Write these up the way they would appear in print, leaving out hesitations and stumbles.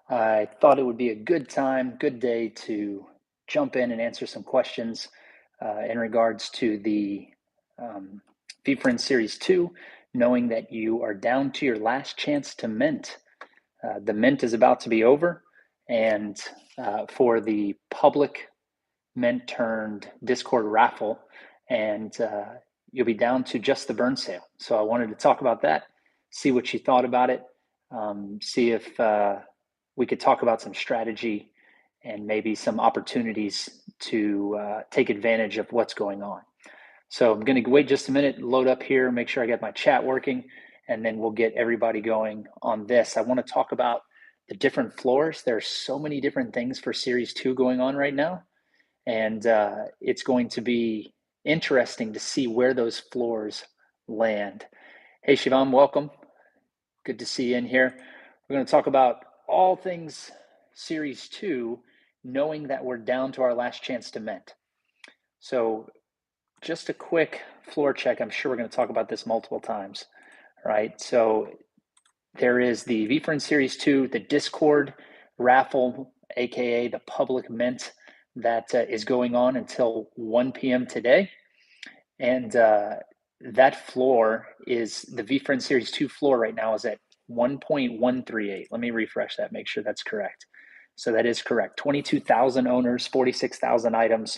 I thought it would be a good time, good day to jump in and answer some questions in regards to the VeeFriends Series 2, knowing that you are down to your last chance to mint. The mint is about to be over, and for the public mint turned Discord raffle, and you'll be down to just the burn sale. So I wanted to talk about that, see what you thought about it, see if we could talk about some strategy and maybe some opportunities to take advantage of what's going on. So I'm going to wait just a minute, load up here, make sure I got my chat working, and then we'll get everybody going on this. I want to talk about the different floors. There's so many different things for Series 2 going on right now, and it's going to be interesting to see where those floors land. Hey, Shivam, welcome. Good to see you in here. We're going to talk about all things Series 2, knowing that we're down to our last chance to mint. So just a quick floor check. I'm sure we're going to talk about this multiple times, right? So there is the VeeFriends Series 2, the Discord raffle, aka the public mint, that is going on until 1 p.m. today. And that floor is the VeeFriends Series 2 floor right now is at 1.138. Let me refresh that, make sure that's correct. So that is correct. 22,000 owners, 46,000 items,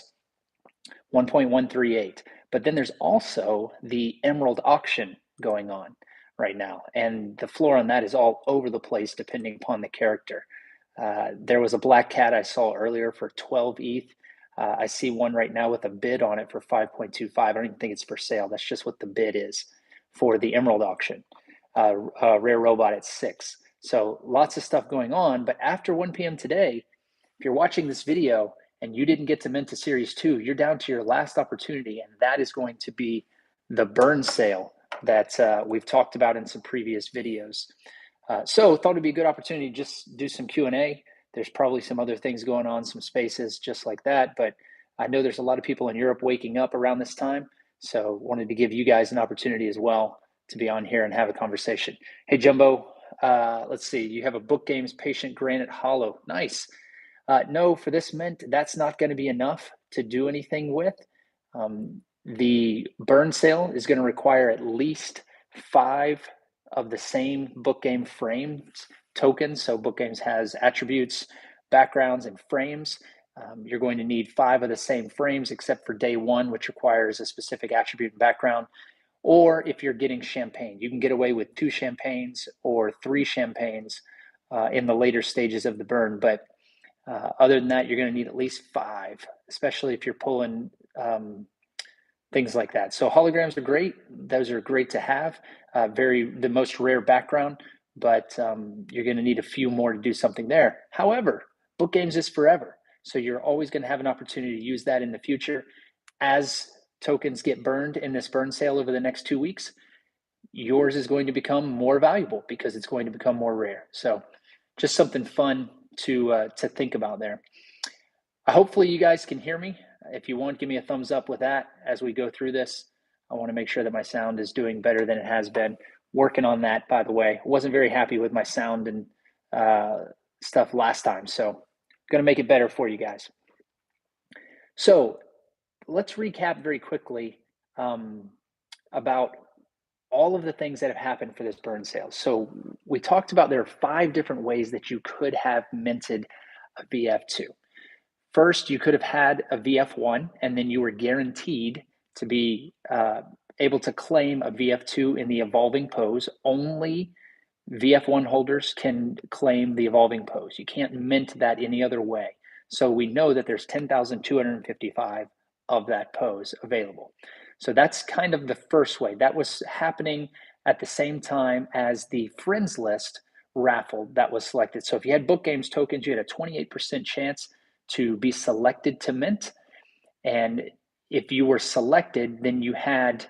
1.138. But then there's also the Emerald auction going on right now. And the floor on that is all over the place depending upon the character. There was a black cat I saw earlier for 12 ETH. I see one right now with a bid on it for 5.25. I don't even think it's for sale. That's just what the bid is for the Emerald auction. Rare robot at 6. So lots of stuff going on. But after 1 p.m. today, if you're watching this video and you didn't get to mint a Series 2, you're down to your last opportunity. And that is going to be the burn sale that we've talked about in some previous videos. So thought it'd be a good opportunity to just do some Q&A. There's probably some other things going on, some spaces just like that. But I know there's a lot of people in Europe waking up around this time. So wanted to give you guys an opportunity as well to be on here and have a conversation. Hey, Jumbo, let's see. You have a BookGames Patient Granite Hollow. Nice. No, for this mint, that's not going to be enough to do anything with. The burn sale is going to require at least 5 of the same BookGame frames tokens. So BookGames has attributes, backgrounds, and frames. You're going to need 5 of the same frames except for day 1, which requires a specific attribute and background. Or if you're getting champagne, you can get away with 2 champagnes or 3 champagnes in the later stages of the burn. But other than that, you're going to need at least 5, especially if you're pulling things like that. So holograms are great. Those are great to have. The most rare background, but you're going to need a few more to do something there. However, BookGames is forever. So you're always going to have an opportunity to use that in the future. As tokens get burned in this burn sale over the next 2 weeks, yours is going to become more valuable because it's going to become more rare. So just something fun to think about there. Hopefully you guys can hear me. If you want, give me a thumbs up with that as we go through this. I want to make sure that my sound is doing better than it has been. Working on that, by the way. Wasn't very happy with my sound and stuff last time, so going to make it better for you guys. So let's recap very quickly about all of the things that have happened for this burn sale. So we talked about there are 5 different ways that you could have minted a VF2. First, you could have had a VF1, and then you were guaranteed to be able to claim a VF2 in the evolving pose. Only VF1 holders can claim the evolving pose. You can't mint that any other way. So we know that there's 10,255 of that pose available. So that's kind of the first way. That was happening at the same time as the friends list raffle that was selected. So if you had BookGames tokens, you had a 28% chance to be selected to mint. And if you were selected, then you had,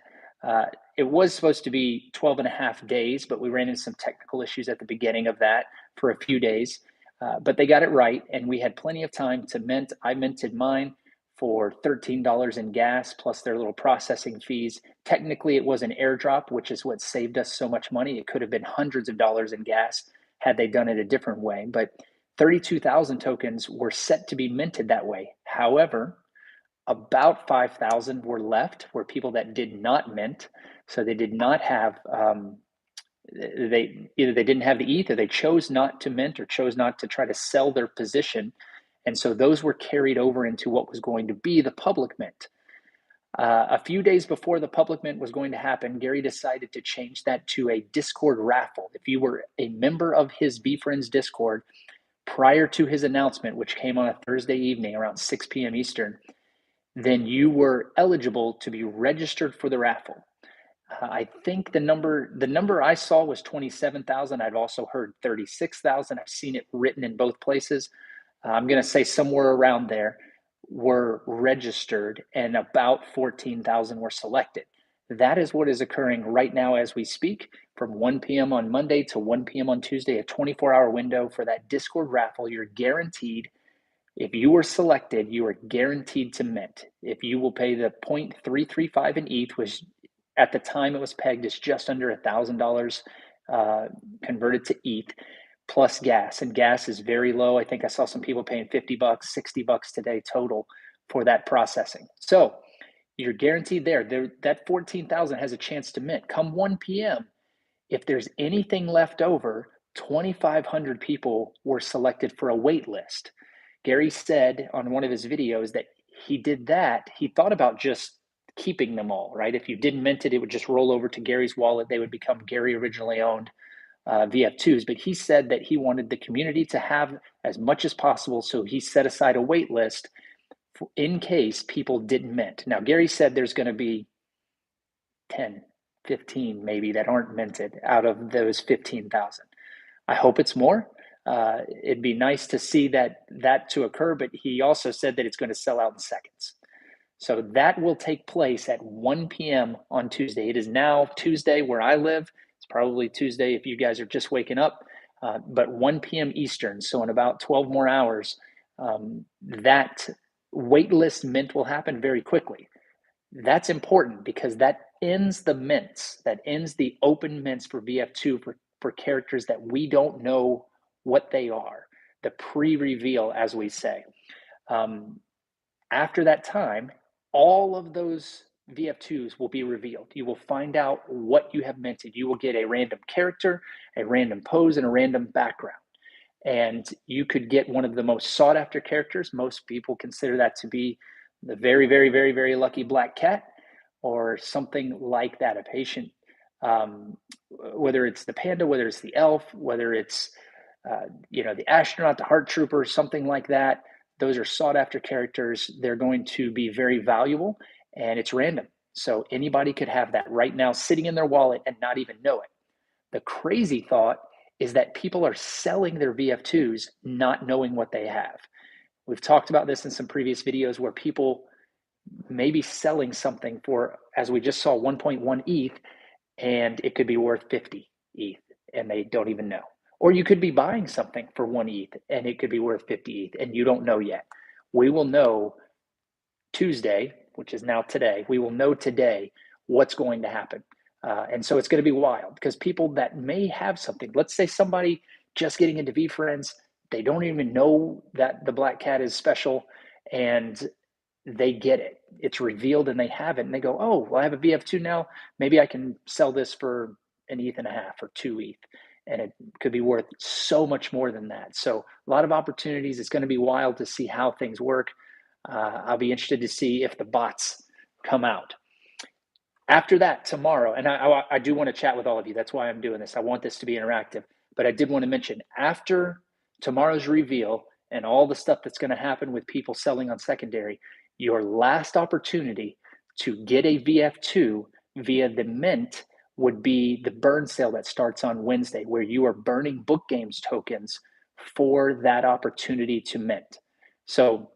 it was supposed to be 12 and a half days, but we ran into some technical issues at the beginning of that for a few days. But they got it right, and we had plenty of time to mint. I minted mine for $13 in gas plus their little processing fees. Technically, it was an airdrop, which is what saved us so much money. It could have been hundreds of dollars in gas had they done it a different way. But 32,000 tokens were set to be minted that way. However, about 5,000 were left, were people that did not mint. So they did not have, they didn't have the ETH, or they chose not to mint, or chose not to try to sell their position. And so those were carried over into what was going to be the public mint. A few days before the public mint was going to happen, Gary decided to change that to a Discord raffle. If you were a member of his VeeFriends Discord prior to his announcement, which came on a Thursday evening around 6 p.m. Eastern, then you were eligible to be registered for the raffle. I think the number I saw was 27,000. I've also heard 36,000. I've seen it written in both places. I'm going to say somewhere around there were registered, and about 14,000 were selected. That is what is occurring right now as we speak, from 1 p.m. on Monday to 1 p.m. on Tuesday, a 24-hour window for that Discord raffle. You're guaranteed, if you were selected, you are guaranteed to mint. If you will pay the 0.335 in ETH, which at the time it was pegged as just under $1,000 converted to ETH, plus gas. And gas is very low. I think I saw some people paying $50, $60 today total for that processing. So you're guaranteed there. That 14,000 has a chance to mint. Come 1 p.m., if there's anything left over, 2,500 people were selected for a wait list. Gary said on one of his videos that he did that. He thought about just keeping them all, right? If you didn't mint it, it would just roll over to Gary's wallet. They would become Gary originally owned VF2s. But he said that he wanted the community to have as much as possible. So he set aside a wait list in case people didn't mint. Now, Gary said there's going to be 10, 15 maybe that aren't minted out of those 15,000. I hope it's more. It'd be nice to see that to occur, but he also said that it's going to sell out in seconds. So that will take place at 1 p.m. on Tuesday. It is now Tuesday where I live. It's probably Tuesday if you guys are just waking up, but 1 p.m. Eastern. So in about 12 more hours, that waitlist mint will happen very quickly. That's important because that ends the mints, that ends the open mints for VF2 for characters that we don't know what they are, the pre-reveal, as we say. After that time, all of those VF2s will be revealed. You will find out what you have minted. You will get a random character, a random pose, and a random background. And you could get one of the most sought after characters. Most people consider that to be the very, very, very, very lucky black cat, or something like that. A patient, whether it's the panda, whether it's the elf, whether it's the astronaut, the heart trooper, something like that. Those are sought after characters. They're going to be very valuable, and it's random. So anybody could have that right now sitting in their wallet and not even know it. The crazy thought is that people are selling their VF2s not knowing what they have. We've talked about this in some previous videos where people may be selling something for, as we just saw, 1.1 ETH, and it could be worth 50 ETH, and they don't even know. Or you could be buying something for 1 ETH, and it could be worth 50 ETH, and you don't know yet. We will know Tuesday, which is now today. We will know today what's going to happen. And so it's going to be wild because people that may have something, let's say somebody just getting into VeeFriends, they don't even know that the black cat is special, and they get it. It's revealed and they have it, and they go, oh, well, I have a VF2 now. Maybe I can sell this for an ETH and a half or 2 ETH. And it could be worth so much more than that. So a lot of opportunities. It's going to be wild to see how things work. I'll be interested to see if the bots come out. After that, tomorrow, and I do want to chat with all of you. That's why I'm doing this. I want this to be interactive. But I did want to mention, after tomorrow's reveal and all the stuff that's going to happen with people selling on secondary, your last opportunity to get a VF2 via the mint would be the burn sale that starts on Wednesday, where you are burning BookGames tokens for that opportunity to mint. So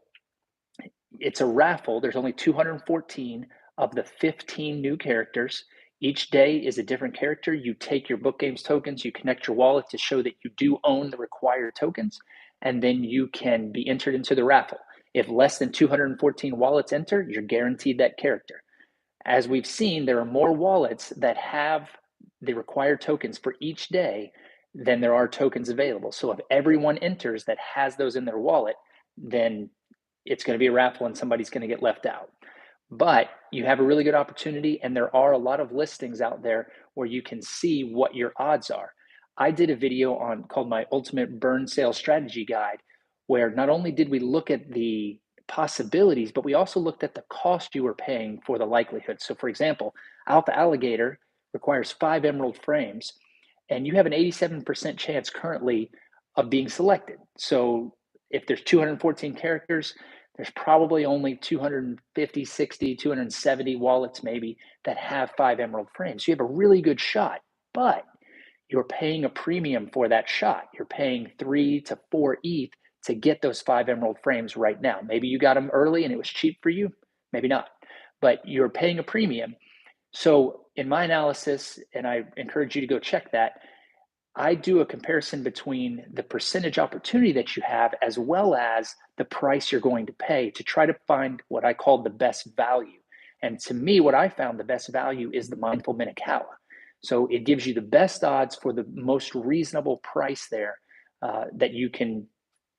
it's a raffle. There's only 214 of the 15 new characters. Each day is a different character. You take your BookGames tokens, you connect your wallet to show that you do own the required tokens, and then you can be entered into the raffle. If less than 214 wallets enter, you're guaranteed that character. As we've seen, there are more wallets that have the required tokens for each day then there are tokens available. So if everyone enters that has those in their wallet, then it's going to be a raffle and somebody's going to get left out. But you have a really good opportunity, and there are a lot of listings out there where you can see what your odds are. I did a video called my Ultimate Burn Sale Strategy Guide, where not only did we look at the possibilities, but we also looked at the cost you were paying for the likelihood. So for example, Alpha Alligator requires 5 emerald frames, and you have an 87% chance currently of being selected. So if there's 214 characters, there's probably only 250, 60, 270 wallets maybe that have 5 emerald frames. So you have a really good shot, but you're paying a premium for that shot. You're paying 3 to 4 ETH to get those 5 emerald frames right now. Maybe you got them early and it was cheap for you, maybe not, but you're paying a premium. So in my analysis, and I encourage you to go check that, I do a comparison between the percentage opportunity that you have as well as the price you're going to pay to try to find what I call the best value. And to me, what I found the best value is the Mindful Minakawa. So it gives you the best odds for the most reasonable price there that you can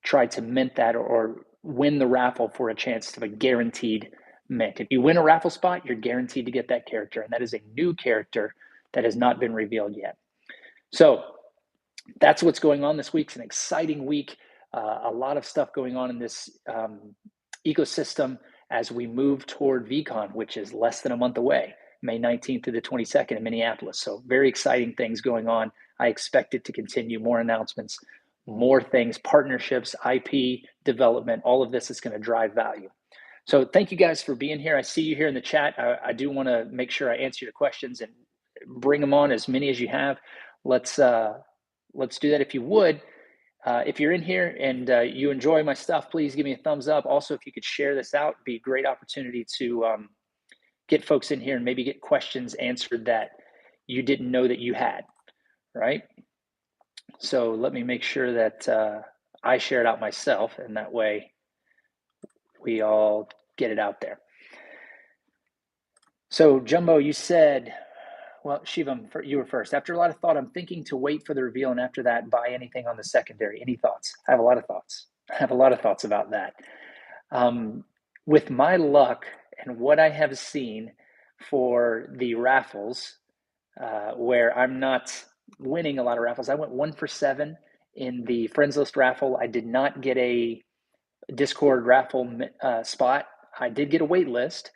try to mint that or win the raffle for a chance of a guaranteed mint. If you win a raffle spot, you're guaranteed to get that character. And that is a new character that has not been revealed yet. So that's what's going on this week. It's an exciting week. A lot of stuff going on in this ecosystem as we move toward VeeCon, which is less than a month away, May 19th to the 22nd in Minneapolis. So very exciting things going on. I expect it to continue, more announcements, more things, partnerships, IP development. All of this is going to drive value. So thank you guys for being here. I see you here in the chat. I do want to make sure I answer your questions and bring them on, as many as you have. Let's do that if you would. If you're in here and you enjoy my stuff, please give me a thumbs up. Also, if you could share this out, it'd be a great opportunity to get folks in here and maybe get questions answered that you didn't know that you had, right? So let me make sure that I share it out myself, and that way we all get it out there. So Jumbo, you said, well, Shivam, you were first. After a lot of thought, I'm thinking to wait for the reveal, and after that, buy anything on the secondary. Any thoughts? I have a lot of thoughts. I have a lot of thoughts about that. With my luck and what I have seen for the raffles, where I'm not winning a lot of raffles, I went 1 for 7 in the Friends List raffle. I did not get a Discord raffle spot. I did get a wait list.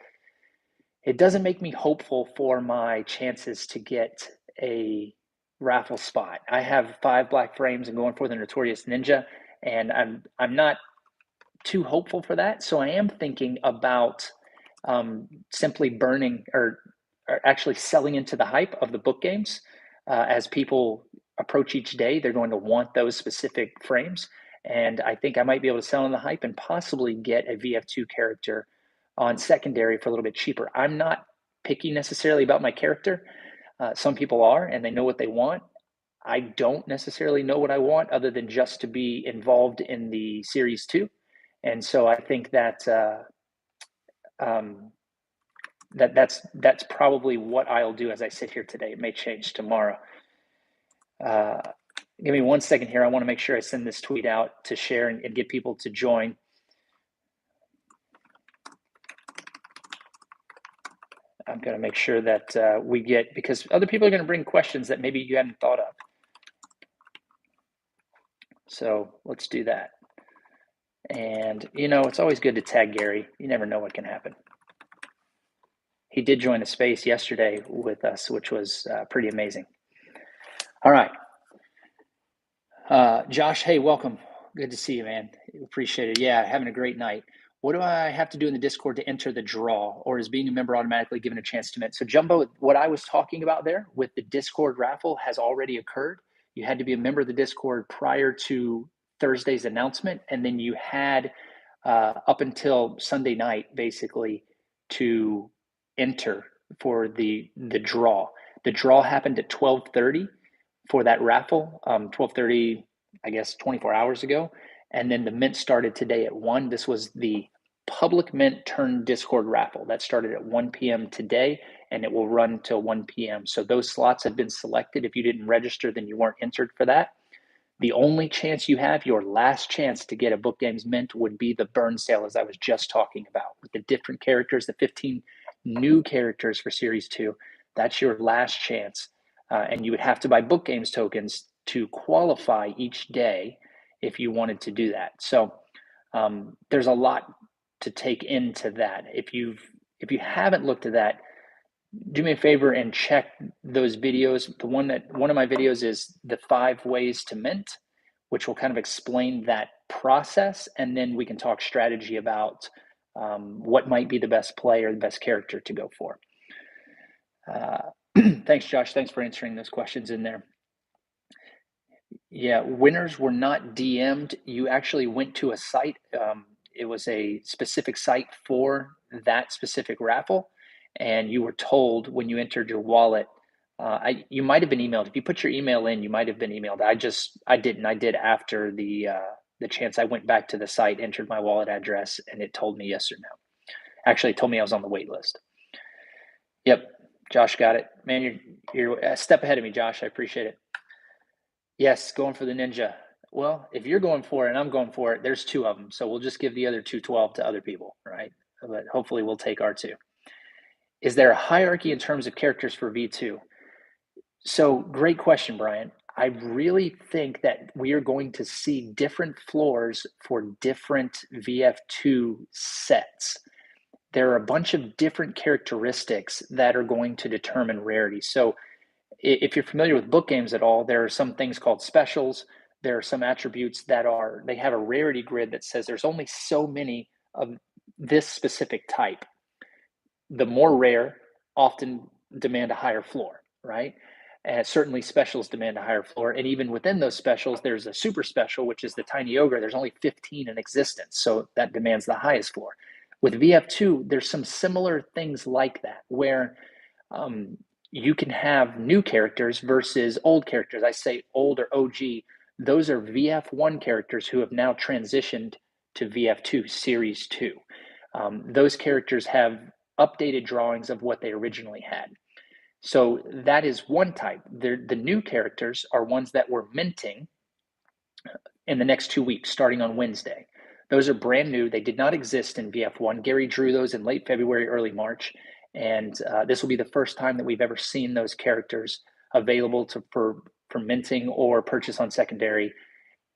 It doesn't make me hopeful for my chances to get a raffle spot. I have 5 black frames and going for the Notorious Ninja, and I'm not too hopeful for that. So I am thinking about simply burning or actually selling into the hype of the BookGames. As people approach each day, they're going to want those specific frames. And I think I might be able to sell in the hype and possibly get a VF2 character on secondary for a little bit cheaper. I'm not picky necessarily about my character. Some people are, and they know what they want. I don't necessarily know what I want other than just to be involved in the Series 2. And so I think that that's probably what I'll do as I sit here today. It may change tomorrow. Give me 1 second here. I want to make sure I send this tweet out to share and get people to join. I'm going to make sure that we get, because other people are going to bring questions that maybe you hadn't thought of. So let's do that. And, you know, it's always good to tag Gary. You never know what can happen. He did join the space yesterday with us, which was pretty amazing. All right. Josh, hey, welcome. Good to see you, man. Appreciate it. Yeah, having a great night. What do I have to do in the Discord to enter the draw, or is being a member automatically given a chance to mint? So Jumbo, what I was talking about there with the Discord raffle has already occurred. You had to be a member of the Discord prior to Thursday's announcement, and then you had up until Sunday night, basically, to enter for the draw. The draw happened at 12:30 for that raffle, 12:30, I guess 24 hours ago. And then the mint started today at 1. This was the public mint turn Discord raffle. That started at 1 p.m. today, and it will run till 1 p.m. So those slots have been selected. If you didn't register, then you weren't entered for that. The only chance you have, your last chance to get a BookGames mint, would be the burn sale, as I was just talking about, with the different characters, the 15 new characters for Series 2. That's your last chance. And you would have to buy BookGames tokens to qualify each day if you wanted to do that. So there's a lot to take into that. If you haven't looked at that, do me a favor and check those videos. One of my videos is the 5 ways to mint, which will kind of explain that process, and then we can talk strategy about what might be the best play or the best character to go for. Thanks, Josh. Thanks for answering those questions in there. Yeah, winners were not DM'd. You actually went to a site. It was a specific site for that specific raffle, and you were told when you entered your wallet. You might have been emailed. If you put your email in, you might have been emailed. I didn't. I did after the chance. I went back to the site, entered my wallet address, and it told me yes or no. Actually, it told me I was on the wait list. Yep, Josh got it. Man, you're a step ahead of me, Josh. I appreciate it. Yes, going for the Ninja. Well, if you're going for it and I'm going for it, there's 2 of them. So we'll just give the other 212 to other people, right? But hopefully we'll take our 2. Is there a hierarchy in terms of characters for V2? So great question, Brian. I really think that we are going to see different floors for different VF2 sets. There are a bunch of different characteristics that are going to determine rarity. So if you're familiar with BookGames at all, there are some things called specials. There are some attributes that they have a rarity grid that says there's only so many of this specific type. The more rare often demand a higher floor, right? And certainly specials demand a higher floor. And even within those specials, there's a super special, which is the tiny ogre. There's only 15 in existence. So that demands the highest floor. With VF2, there's some similar things like that, where you can have new characters versus old characters. I say old or OG. Those are VF1 characters who have now transitioned to VF2 Series 2. Those characters have updated drawings of what they originally had. So that is one type. The new characters are ones that we're minting in the next 2 weeks, starting on Wednesday. Those are brand new. They did not exist in VF1. Gary drew those in late February, early March. And this will be the first time that we've ever seen those characters available for minting or purchase on secondary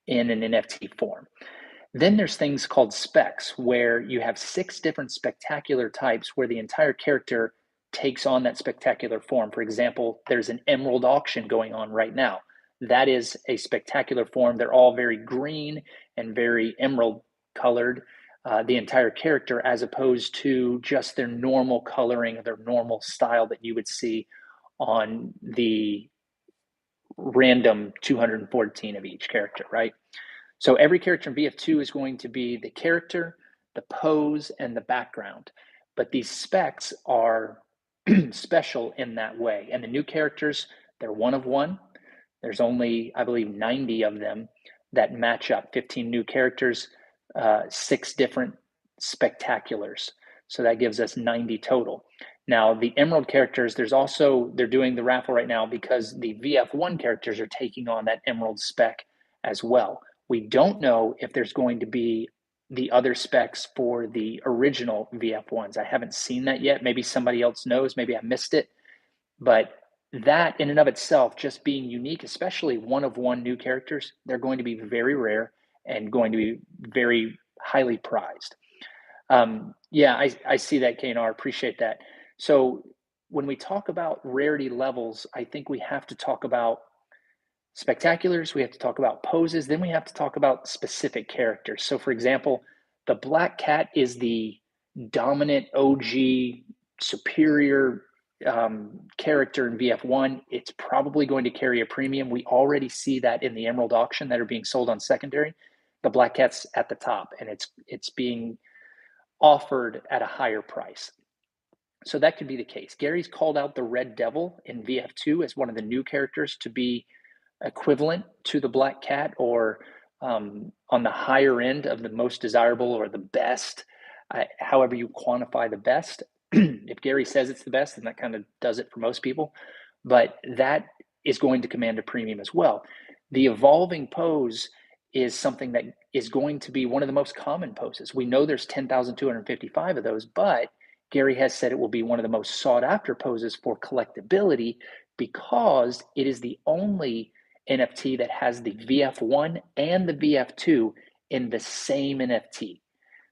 in an NFT form. Then there's things called specs, where you have 6 different spectacular types where the entire character takes on that spectacular form. For example, there's an emerald auction going on right now. That is a spectacular form. They're all very green and very emerald colored, the entire character, as opposed to just their normal coloring, their normal style that you would see on the random 214 of each character, right? So every character in VF2 is going to be the character, the pose, and the background. But these specs are special in that way. And the new characters, they're one of one. There's only, I believe, 90 of them that match up. 15 new characters, 6 different spectaculars. So that gives us 90 total. Now, the Emerald characters, they're doing the raffle right now because the VF1 characters are taking on that Emerald spec as well. We don't know if there's going to be the other specs for the original VF1s. I haven't seen that yet. Maybe somebody else knows. Maybe I missed it. But that in and of itself, just being unique, especially one of one new characters, they're going to be very rare and going to be very highly prized. Yeah, I see that, KNR. Appreciate that. So when we talk about rarity levels, I think we have to talk about spectaculars, we have to talk about poses, then we have to talk about specific characters. So for example, the black cat is the dominant OG superior character in VF1. It's probably going to carry a premium. We already see that in the Emerald auction that are being sold on secondary. The black cat's at the top, and it's being offered at a higher price. So that could be the case. Gary's called out the Red Devil in VF2 as one of the new characters to be equivalent to the black cat, or on the higher end of the most desirable or the best. however you quantify the best. If Gary says it's the best, then that kind of does it for most people. But that is going to command a premium as well. The evolving pose is something that is going to be one of the most common poses. We know there's 10,255 of those, but Gary has said it will be one of the most sought after poses for collectability because it is the only NFT that has the VF1 and the VF2 in the same NFT.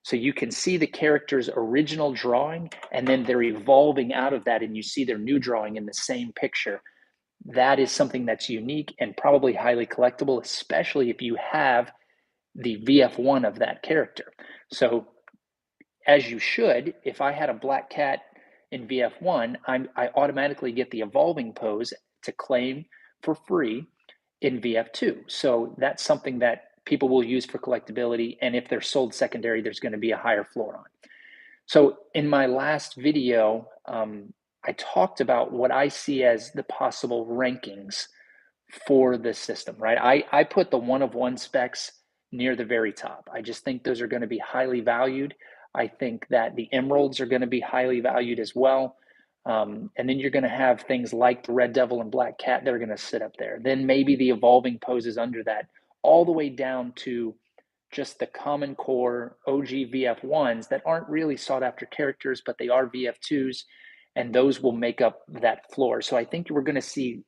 So you can see the character's original drawing, and then they're evolving out of that, and you see their new drawing in the same picture. That is something that's unique and probably highly collectible, especially if you have the VF1 of that character. So as you should, if I had a black cat in VF1, I automatically get the evolving pose to claim for free in VF2. So that's something that people will use for collectability. And if they're sold secondary, there's going to be a higher floor on. So in my last video, I talked about what I see as the possible rankings for the system, right? I put the one of one specs near the very top. I just think those are going to be highly valued. I think that the emeralds are going to be highly valued as well. And then you're going to have things like the Red Devil and Black Cat that are going to sit up there. Then maybe the evolving poses under that, all the way down to just the common core OG VF1s that aren't really sought after characters, but they are VF2s, and those will make up that floor. So I think we're going to see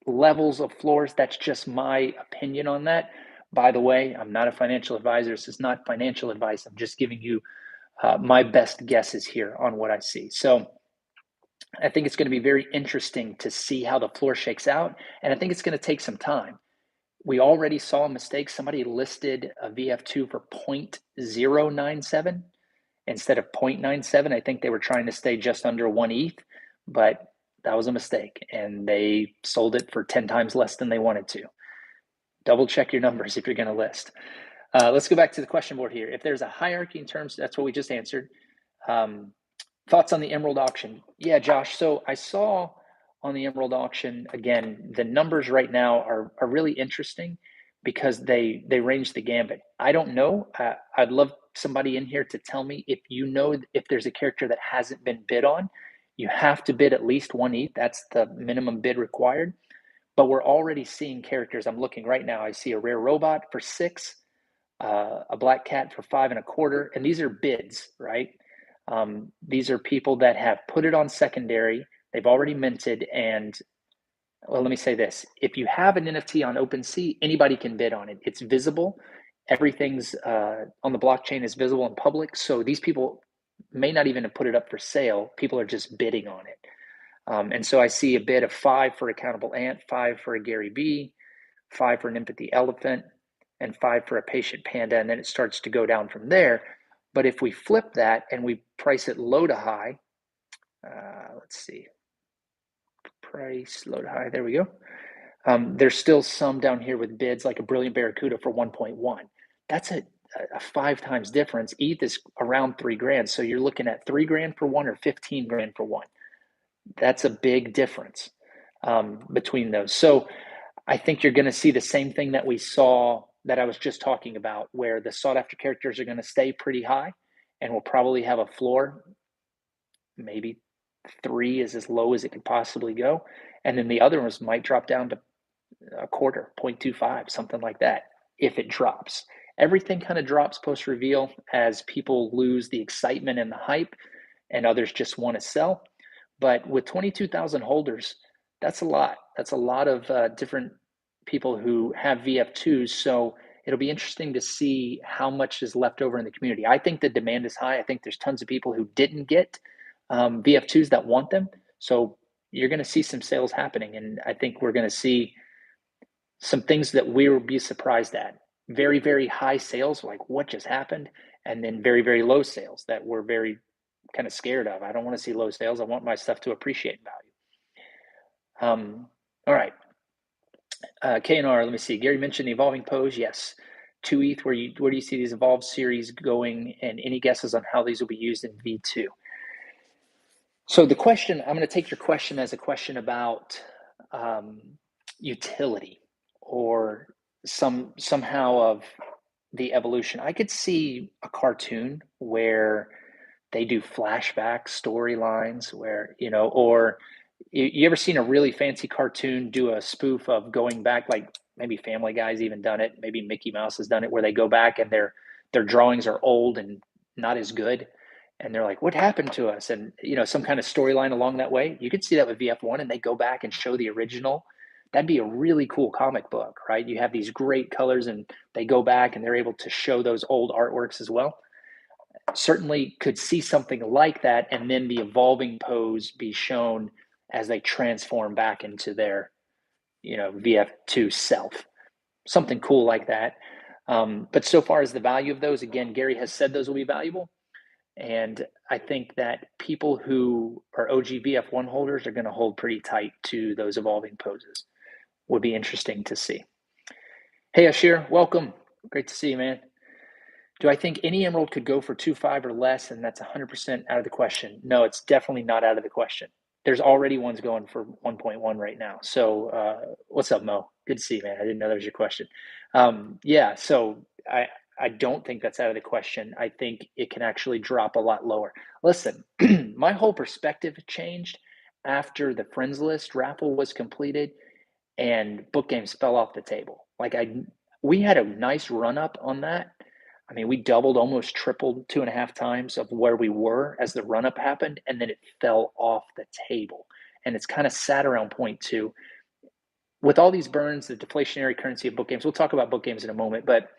levels of floors. That's just my opinion on that. By the way, I'm not a financial advisor. This is not financial advice. I'm just giving you my best guesses here on what I see. So I think it's going to be very interesting to see how the floor shakes out. And I think it's going to take some time. We already saw a mistake. Somebody listed a VF2 for 0.097 instead of 0.97. I think they were trying to stay just under 1 ETH, but that was a mistake. And they sold it for 10 times less than they wanted to. Double check your numbers if you're going to list. Let's go back to the question board here. If there's a hierarchy in terms, that's what we just answered. Thoughts on the Emerald auction? Yeah, Josh. So I saw on the Emerald auction, again, the numbers right now are really interesting because they range the gambit. I don't know. I'd love somebody in here to tell me if you know if there's a character that hasn't been bid on. You have to bid at least 1 ETH. That's the minimum bid required. But we're already seeing characters. I'm looking right now. I see a rare robot for 6, a black cat for 5.25, and these are bids, right? These are people that have put it on secondary. They've already minted, and well, let me say this. If you have an NFT on OpenSea, anybody can bid on it. It's visible. Everything's on the blockchain is visible in public. So these people may not even have put it up for sale. People are just bidding on it. And so I see a bid of 5 for Accountable Ant, 5 for a GaryVee, 5 for an Empathy Elephant, and 5 for a Patient Panda, and then it starts to go down from there. But if we flip that and we price it low to high, let's see, price low to high, there we go. There's still some down here with bids like a Brilliant Barracuda for 1.1. That's a 5 times difference. ETH is around 3 grand. So you're looking at 3 grand for one or 15 grand for one. That's a big difference between those. So I think you're going to see the same thing that we saw that I was just talking about, where the sought after characters are going to stay pretty high and we'll probably have a floor. Maybe 3 is as low as it could possibly go. And then the other ones might drop down to 0.25, 0.25, something like that, if it drops. Everything kind of drops post reveal as people lose the excitement and the hype and others just want to sell. But with 22,000 holders, that's a lot. That's a lot of different people who have VF2s. So it'll be interesting to see how much is left over in the community. I think the demand is high. I think there's tons of people who didn't get VF2s that want them. So you're going to see some sales happening. And I think we're going to see some things that we will be surprised at. Very, very high sales, like what just happened? And then very, very low sales that we're very kind of scared of. I don't want to see low sales. I want my stuff to appreciate value. All right. KNR, let me see. Gary mentioned the evolving pose. Yes. 2 ETH, where do you see these evolved series going, and any guesses on how these will be used in V2? So the question, I'm going to take your question as a question about utility or somehow of the evolution. I could see a cartoon where they do flashback storylines where, or you ever seen a really fancy cartoon do a spoof of going back, like maybe Family Guy's even done it, maybe Mickey Mouse has done it, where they go back and their drawings are old and not as good. And they're like, what happened to us? And, some kind of storyline along that way. You could see that with VF1 and they go back and show the original. That'd be a really cool comic book, right? You have these great colors and they go back and they're able to show those old artworks as well. Certainly could see something like that, and then the evolving pose be shown as they transform back into their, VF2 self. Something cool like that. But so far as the value of those, again, Gary has said those will be valuable. And I think that people who are OG VF1 holders are going to hold pretty tight to those evolving poses. Would be interesting to see. Hey, Ashir, welcome. Great to see you, man. Do I think any emerald could go for 2.5 or less, and that's 100% out of the question? No, it's definitely not out of the question. There's already ones going for 1.1 right now. So what's up, Mo? Good to see you, man. I didn't know that was your question. Yeah, so I don't think that's out of the question. I think it can actually drop a lot lower. Listen, my whole perspective changed after the friends list raffle was completed and BookGames fell off the table. We had a nice run up on that. I mean, we doubled, almost tripled, 2.5 times of where we were as the run up happened, and then it fell off the table. And it's kind of sat around 0.2. With all these burns, the deflationary currency of BookGames, we'll talk about BookGames in a moment, but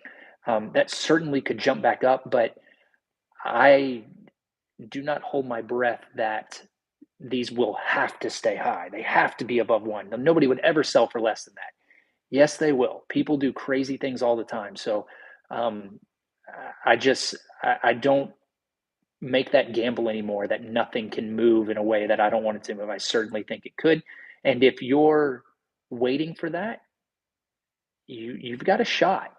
that certainly could jump back up. But I do not hold my breath that these will have to stay high. They have to be above 1. Nobody would ever sell for less than that. Yes, they will. People do crazy things all the time. So I don't make that gamble anymore, that nothing can move in a way that I don't want it to move. I certainly think it could. And if you're waiting for that, you've got a shot,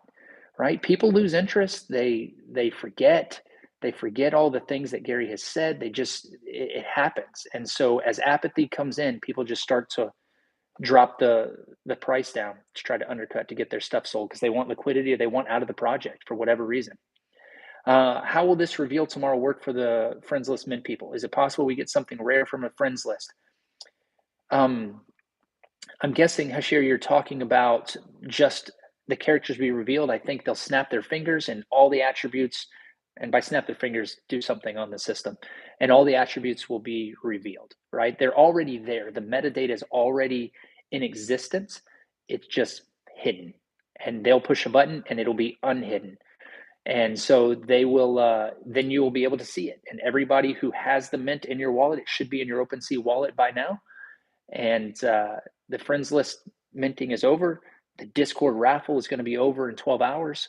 right? People lose interest. They forget. They forget all the things that Gary has said. It happens. And so as apathy comes in, people just start to drop the price down to try to undercut to get their stuff sold because they want liquidity or they want out of the project for whatever reason. How will this reveal tomorrow work for the friends list mint people? Is it possible we get something rare from a friends list? I'm guessing, Hashir, you're talking about just the characters be revealed. I think they'll snap their fingers and all the attributes, and by snap their fingers, do something on the system, and all the attributes will be revealed, right? They're already there. The metadata is already in existence. It's just hidden. And they'll push a button and it'll be unhidden. And so they will, then you will be able to see it. And everybody who has the mint in your wallet, it should be in your OpenSea wallet by now. And the friends list minting is over. The Discord raffle is going to be over in 12 hours.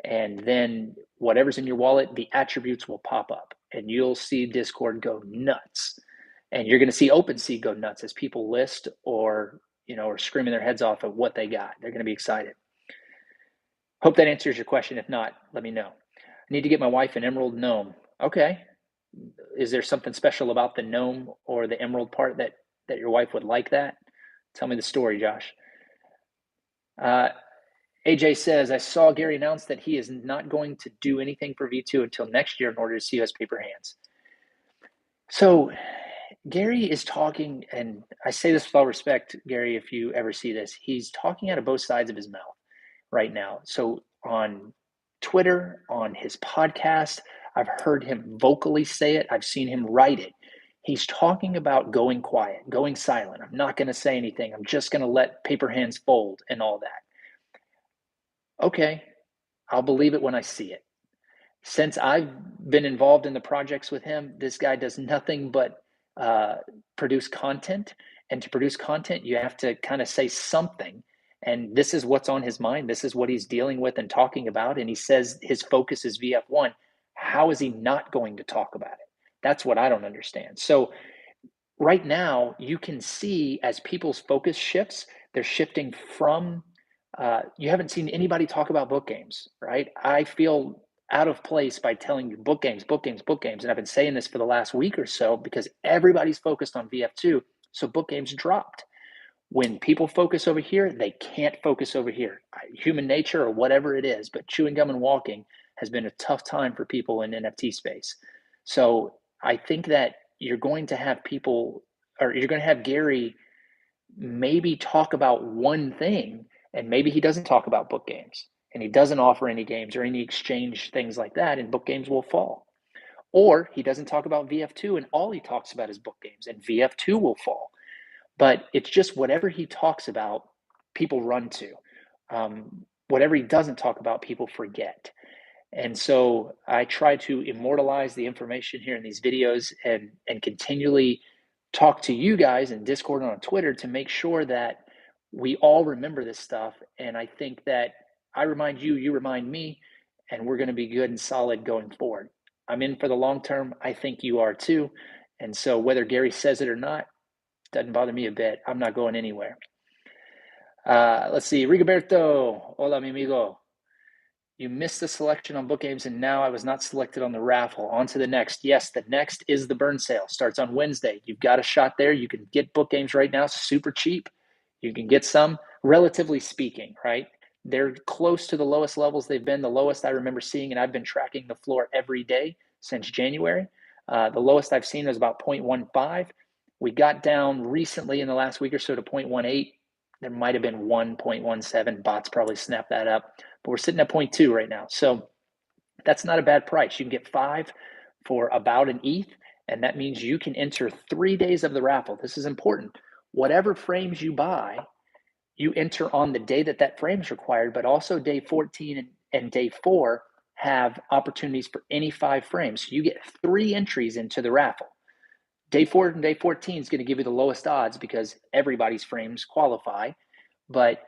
And then whatever's in your wallet, the attributes will pop up. And you'll see Discord go nuts. And you're going to see OpenSea go nuts as people list or screaming their heads off at what they got. They're going to be excited. Hope that answers your question. If not, let me know. I need to get my wife an emerald gnome. Okay. Is there something special about the gnome or the emerald part that your wife would like that? Tell me the story, Josh. AJ says, I saw Gary announce that he is not going to do anything for V2 until next year in order to see us Paperhands. So Gary is talking, and I say this with all respect, Gary, if you ever see this, he's talking out of both sides of his mouth right now. So on Twitter, on his podcast, I've heard him vocally say it. I've seen him write it. He's talking about going quiet, going silent. I'm not going to say anything. I'm just going to let Paperhands fold and all that. Okay, I'll believe it when I see it. Since I've been involved in the projects with him, this guy does nothing but produce content. And to produce content, you have to kind of say something. And this is what's on his mind. This is what he's dealing with and talking about. And he says his focus is VF1. How is he not going to talk about it? That's what I don't understand. So right now, you can see as people's focus shifts, they're shifting from, you haven't seen anybody talk about BookGames, right? I feel out of place by telling you BookGames, BookGames, BookGames. And I've been saying this for the last week or so because everybody's focused on VF2. So BookGames dropped. When people focus over here, they can't focus over here. Human nature or whatever it is, but chewing gum and walking has been a tough time for people in NFT space. So I think that you're going to have people, or you're going to have Gary maybe talk about one thing, and maybe he doesn't talk about BookGames, and he doesn't offer any games or any exchange things like that, and BookGames will fall. Or he doesn't talk about VF2, and all he talks about is BookGames, and VF2 will fall. But it's just whatever he talks about, people run to. Whatever he doesn't talk about, people forget. And so I try to immortalize the information here in these videos and continually talk to you guys in Discord and on Twitter to make sure that we all remember this stuff. And I think that I remind you, you remind me, and we're going to be good and solid going forward. I'm in for the long term. I think you are too. And so whether Gary says it or not, doesn't bother me a bit. I'm not going anywhere. Let's see. Rigoberto. Hola, mi amigo. You missed the selection on BookGames, and now I was not selected on the raffle. On to the next. Yes, the next is the burn sale. Starts on Wednesday. You've got a shot there. You can get BookGames right now, super cheap. You can get some, relatively speaking, right? They're close to the lowest levels they've been. The lowest I remember seeing, and I've been tracking the floor every day since January. The lowest I've seen was about 0.15. We got down recently in the last week or so to 0.18. There might have been 1.17. Bots probably snapped that up. But we're sitting at 0.2 right now. So that's not a bad price. You can get 5 for about an ETH, and that means you can enter 3 days of the raffle. This is important. Whatever frames you buy, you enter on the day that that frame is required, but also day 14 and day 4 have opportunities for any 5 frames. So you get 3 entries into the raffle. Day 4 and day 14 is going to give you the lowest odds because everybody's frames qualify, but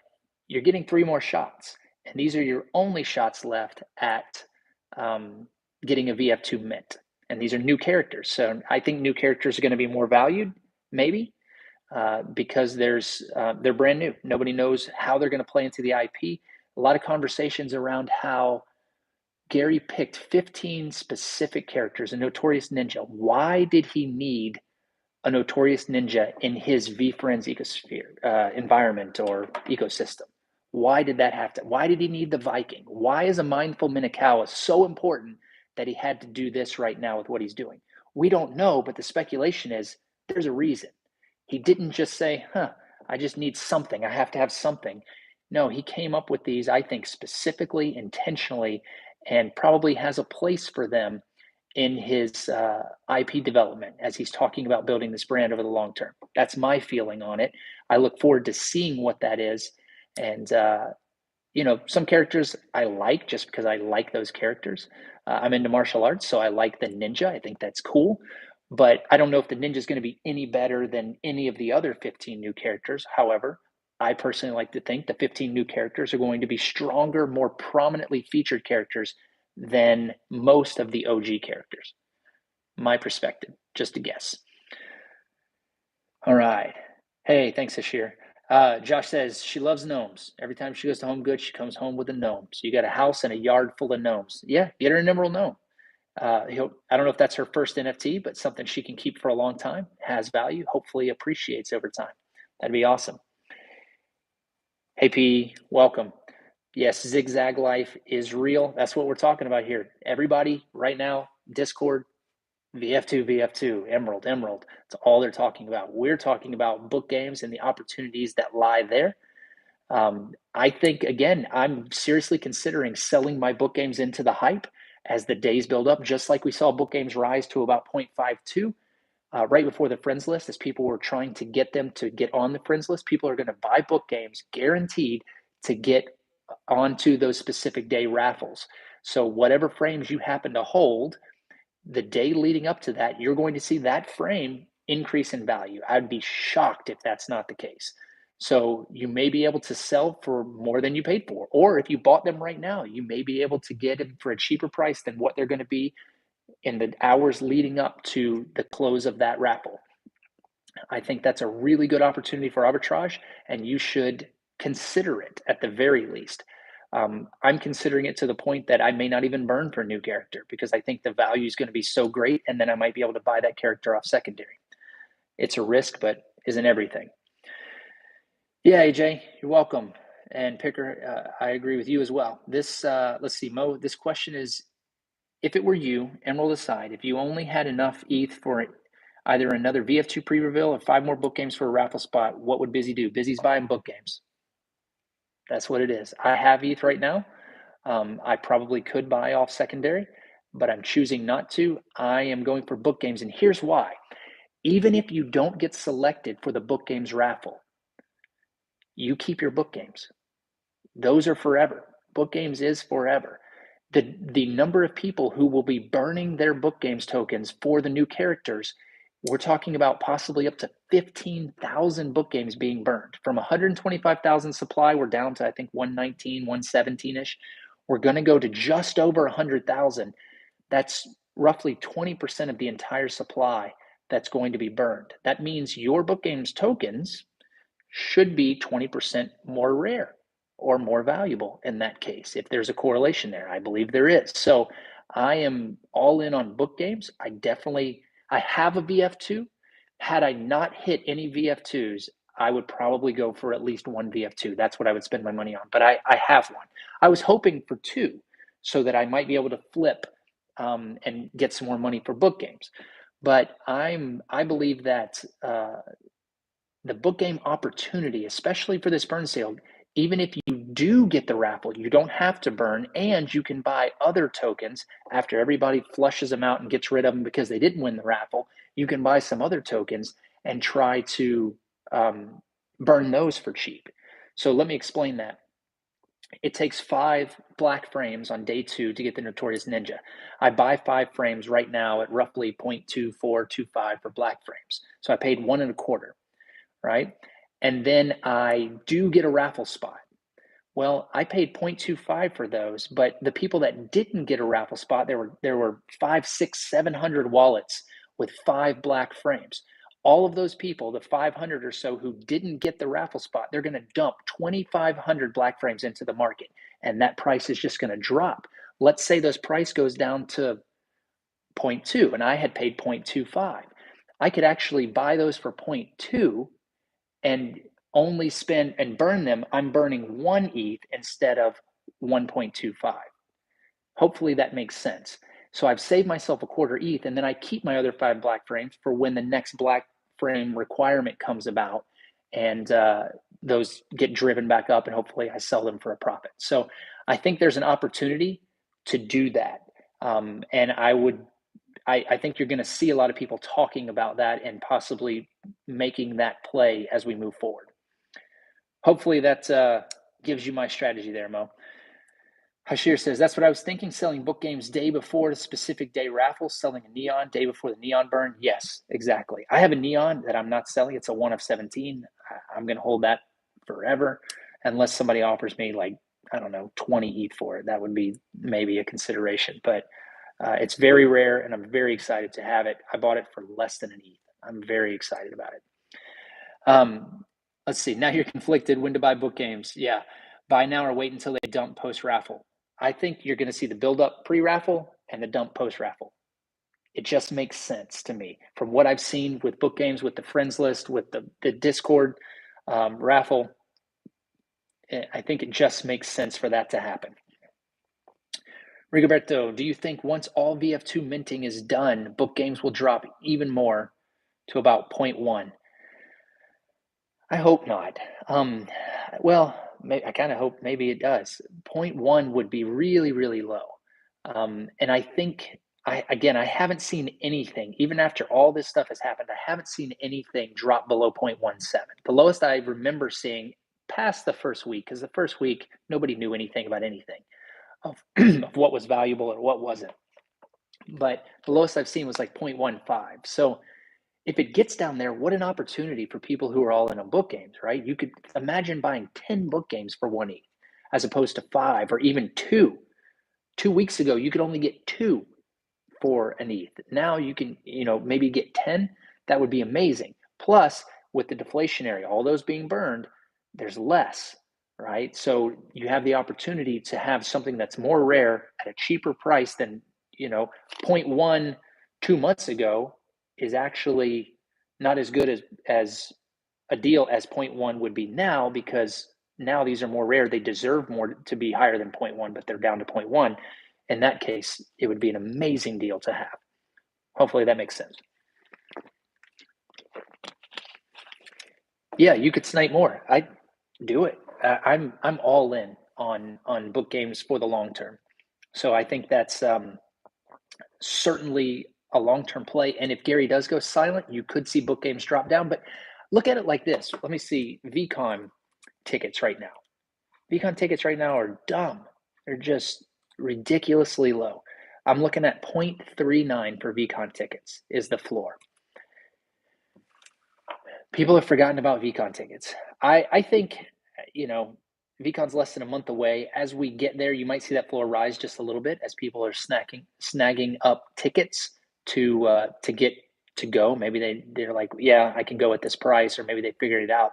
you're getting 3 more shots. And these are your only shots left at getting a VF2 Mint. And these are new characters. So I think new characters are going to be more valued, maybe, because they're brand new. Nobody knows how they're going to play into the IP. A lot of conversations around how Gary picked 15 specific characters, a Notorious Ninja. Why did he need a Notorious Ninja in his VeeFriends ecosphere environment or ecosystem? Why did that have to? Why did he need the Viking? Why is a Mindful Minakawa so important that he had to do this right now with what he's doing? We don't know, but the speculation is there's a reason. He didn't just say, I just need something. I have to have something. No, he came up with these, I think, specifically, intentionally, and probably has a place for them in his IP development as he's talking about building this brand over the long term. That's my feeling on it. I look forward to seeing what that is. And, some characters I like just because I like those characters. I'm into martial arts, so I like the ninja. I think that's cool. But I don't know if the ninja is going to be any better than any of the other 15 new characters. However, I personally like to think the 15 new characters are going to be stronger, more prominently featured characters than most of the OG characters. My perspective, just a guess. All right. Hey, thanks, Ashir. Josh says she loves gnomes. Every time she goes to Home Goods, she comes home with a gnome. So you got a house and a yard full of gnomes. Yeah, get her an emerald gnome. I don't know if that's her first NFT, but something she can keep for a long time, has value, hopefully appreciates over time. That'd be awesome. Hey, P, welcome. Yes, zigzag life is real. That's what we're talking about here. Everybody right now, Discord, VF2, VF2, Emerald, Emerald. That's all they're talking about. We're talking about BookGames and the opportunities that lie there. I think, again, I'm seriously considering selling my BookGames into the hype as the days build up, just like we saw BookGames rise to about 0.52 right before the friends list, as people were trying to get them to get on the friends list. People are going to buy BookGames guaranteed to get onto those specific day raffles. So whatever frames you happen to hold, the day leading up to that, you're going to see that frame increase in value. I'd be shocked if that's not the case. So you may be able to sell for more than you paid for, or if you bought them right now, you may be able to get them for a cheaper price than what they're going to be in the hours leading up to the close of that raffle. I think that's a really good opportunity for arbitrage, and you should consider it at the very least. I'm considering it to the point that I may not even burn for a new character because I think the value is going to be so great, and then I might be able to buy that character off secondary. It's a risk, but isn't everything. Yeah, AJ, you're welcome. And Picker, I agree with you as well. This, let's see, Mo, this question is, if it were you, Emerald aside, if you only had enough ETH for either another VF2 pre-reveal or 5 more book games for a raffle spot, what would Busy do? Busy's buying book games. That's what it is. I have ETH right now. I probably could buy off secondary, but I'm choosing not to. I am going for book games, and here's why. Even if you don't get selected for the book games raffle, you keep your book games. Those are forever. Book games is forever. The number of people who will be burning their book games tokens for the new characters, we're talking about possibly up to 15,000 book games being burned. From 125,000 supply, we're down to I think 119, 117-ish. We're going to go to just over 100,000. That's roughly 20% of the entire supply that's going to be burned. That means your book games tokens should be 20% more rare or more valuable in that case, if there's a correlation there. I believe there is. So I am all in on book games. I have a VF2. Had I not hit any VF2s, I would probably go for at least one VF2. That's what I would spend my money on. But I have one. I was hoping for two so that I might be able to flip and get some more money for book games. But I believe that the book game opportunity, especially for this burn sale, even if you do get the raffle, you don't have to burn, and you can buy other tokens after everybody flushes them out and gets rid of them because they didn't win the raffle. You can buy some other tokens and try to burn those for cheap. So let me explain that. It takes 5 black frames on day 2 to get the Notorious Ninja. I buy 5 frames right now at roughly 0.2425 for black frames. So I paid 1.25, right? And then I do get a raffle spot. Well, I paid 0.25 for those, but the people that didn't get a raffle spot, there were 5, 6, 700 wallets with 5 black frames. All of those people, the 500 or so who didn't get the raffle spot, they're going to dump 2,500 black frames into the market, and that price is just going to drop. Let's say this price goes down to 0.2, and I had paid 0.25. I could actually buy those for 0.2 and only spend and burn them. I'm burning 1 ETH instead of 1.25. Hopefully that makes sense. So I've saved myself a quarter ETH, and then I keep my other 5 black frames for when the next black frame requirement comes about, and those get driven back up, and hopefully I sell them for a profit. So I think there's an opportunity to do that, and I think you're going to see a lot of people talking about that and possibly making that play as we move forward. Hopefully that gives you my strategy there, Mo. Hashir says, that's what I was thinking, selling book games day before the specific day raffle, selling a neon day before the neon burn. Yes, exactly. I have a neon that I'm not selling. It's a 1 of 17. I'm going to hold that forever unless somebody offers me like, I don't know, 20 ETH for it. That would be maybe a consideration. But it's very rare, and I'm very excited to have it. I bought it for less than an ETH. I'm very excited about it. Let's see. Now you're conflicted. When to buy book games? Yeah. Buy now or wait until they dump post-raffle. I think you're going to see the build-up pre-raffle and the dump post-raffle. It just makes sense to me. From what I've seen with book games, with the friends list, with the Discord raffle, I think it just makes sense for that to happen. Rigoberto, do you think once all VF2 minting is done, book games will drop even more to about 0.1? I hope not. Well, I kind of hope maybe it does. 0.1 would be really, really low. And I think, I haven't seen anything, even after all this stuff has happened, I haven't seen anything drop below 0.17. The lowest I remember seeing past the first week, because the first week, nobody knew anything about anything of, of what was valuable and what wasn't. But the lowest I've seen was like 0.15. So if it gets down there, what an opportunity for people who are all in on book games, right? You could imagine buying 10 book games for 1 ETH as opposed to 5 or even 2. 2 weeks ago, you could only get 2 for an ETH. Now you can, maybe get 10. That would be amazing. Plus, with the deflationary, all those being burned, there's less, right? So you have the opportunity to have something that's more rare at a cheaper price than, 0.1 2 months ago is actually not as good as a deal as 0.1 would be now, because now these are more rare. They deserve more to be higher than 0.1, but they're down to 0.1. In that case, it would be an amazing deal to have. Hopefully that makes sense. Yeah, you could snipe more. I do it. I'm all in on BookGames for the long term. So I think that's certainly a long-term play. And if Gary does go silent, you could see BookGames drop down. But look at it like this. Let me see VeeCon tickets right now. VeeCon tickets right now are dumb. They're just ridiculously low. I'm looking at 0.39 for VeeCon tickets is the floor. People have forgotten about VeeCon tickets. I think, VeeCon's less than a month away. As we get there, you might see that floor rise just a little bit as people are snagging up tickets to get to go. Maybe they're like, yeah, I can go at this price, or maybe they figured it out,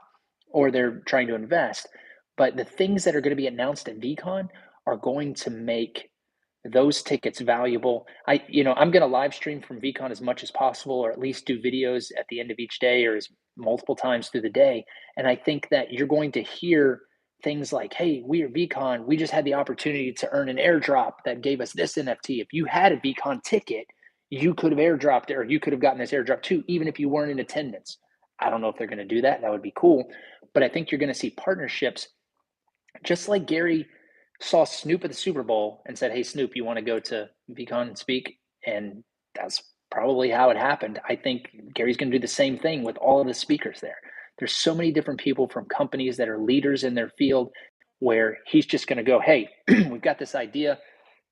or they're trying to invest. But the things that are going to be announced at VeeCon are going to make those tickets valuable. I'm going to live stream from VeeCon as much as possible, or at least do videos at the end of each day, or as multiple times through the day. And I think that you're going to hear things like, hey, we are VeeCon. We just had the opportunity to earn an airdrop that gave us this NFT. If you had a VeeCon ticket, you could have airdropped it, or you could have gotten this airdrop too, even if you weren't in attendance. I don't know if they're going to do that. That would be cool. But I think you're going to see partnerships, just like Gary saw Snoop at the Super Bowl and said, hey, Snoop, you want to go to VeeCon and speak? And that's probably how it happened. I think Gary's going to do the same thing with all of the speakers there. There's so many different people from companies that are leaders in their field, where he's just going to go, hey, we've got this idea.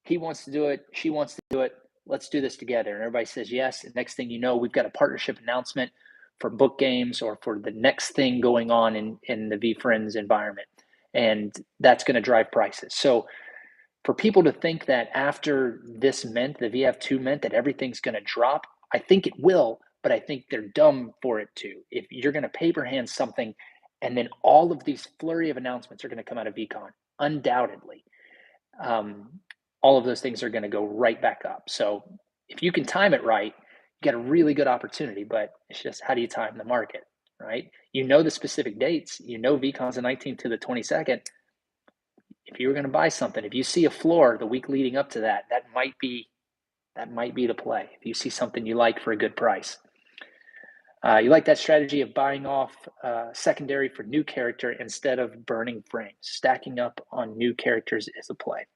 He wants to do it. She wants to do it. Let's do this together. And everybody says yes. And next thing you know, we've got a partnership announcement for BookGames, or for the next thing going on in the VeeFriends environment. And that's going to drive prices. So for people to think that after this mint, the VF2 mint, that everything's going to drop, I think it will, but I think they're dumb for it to. If you're going to paperhand something, and then all of these flurry of announcements are going to come out of VeeCon, undoubtedly, all of those things are going to go right back up. So if you can time it right, you get a really good opportunity, but it's just, how do you time the market, right? You know the specific dates. VeeCon's the 19th to the 22nd. If you were going to buy something, if you see a floor the week leading up to that, that might be the play. If you see something you like for a good price. You like that strategy of buying off secondary for new character instead of burning frames. Stacking up on new characters is a play.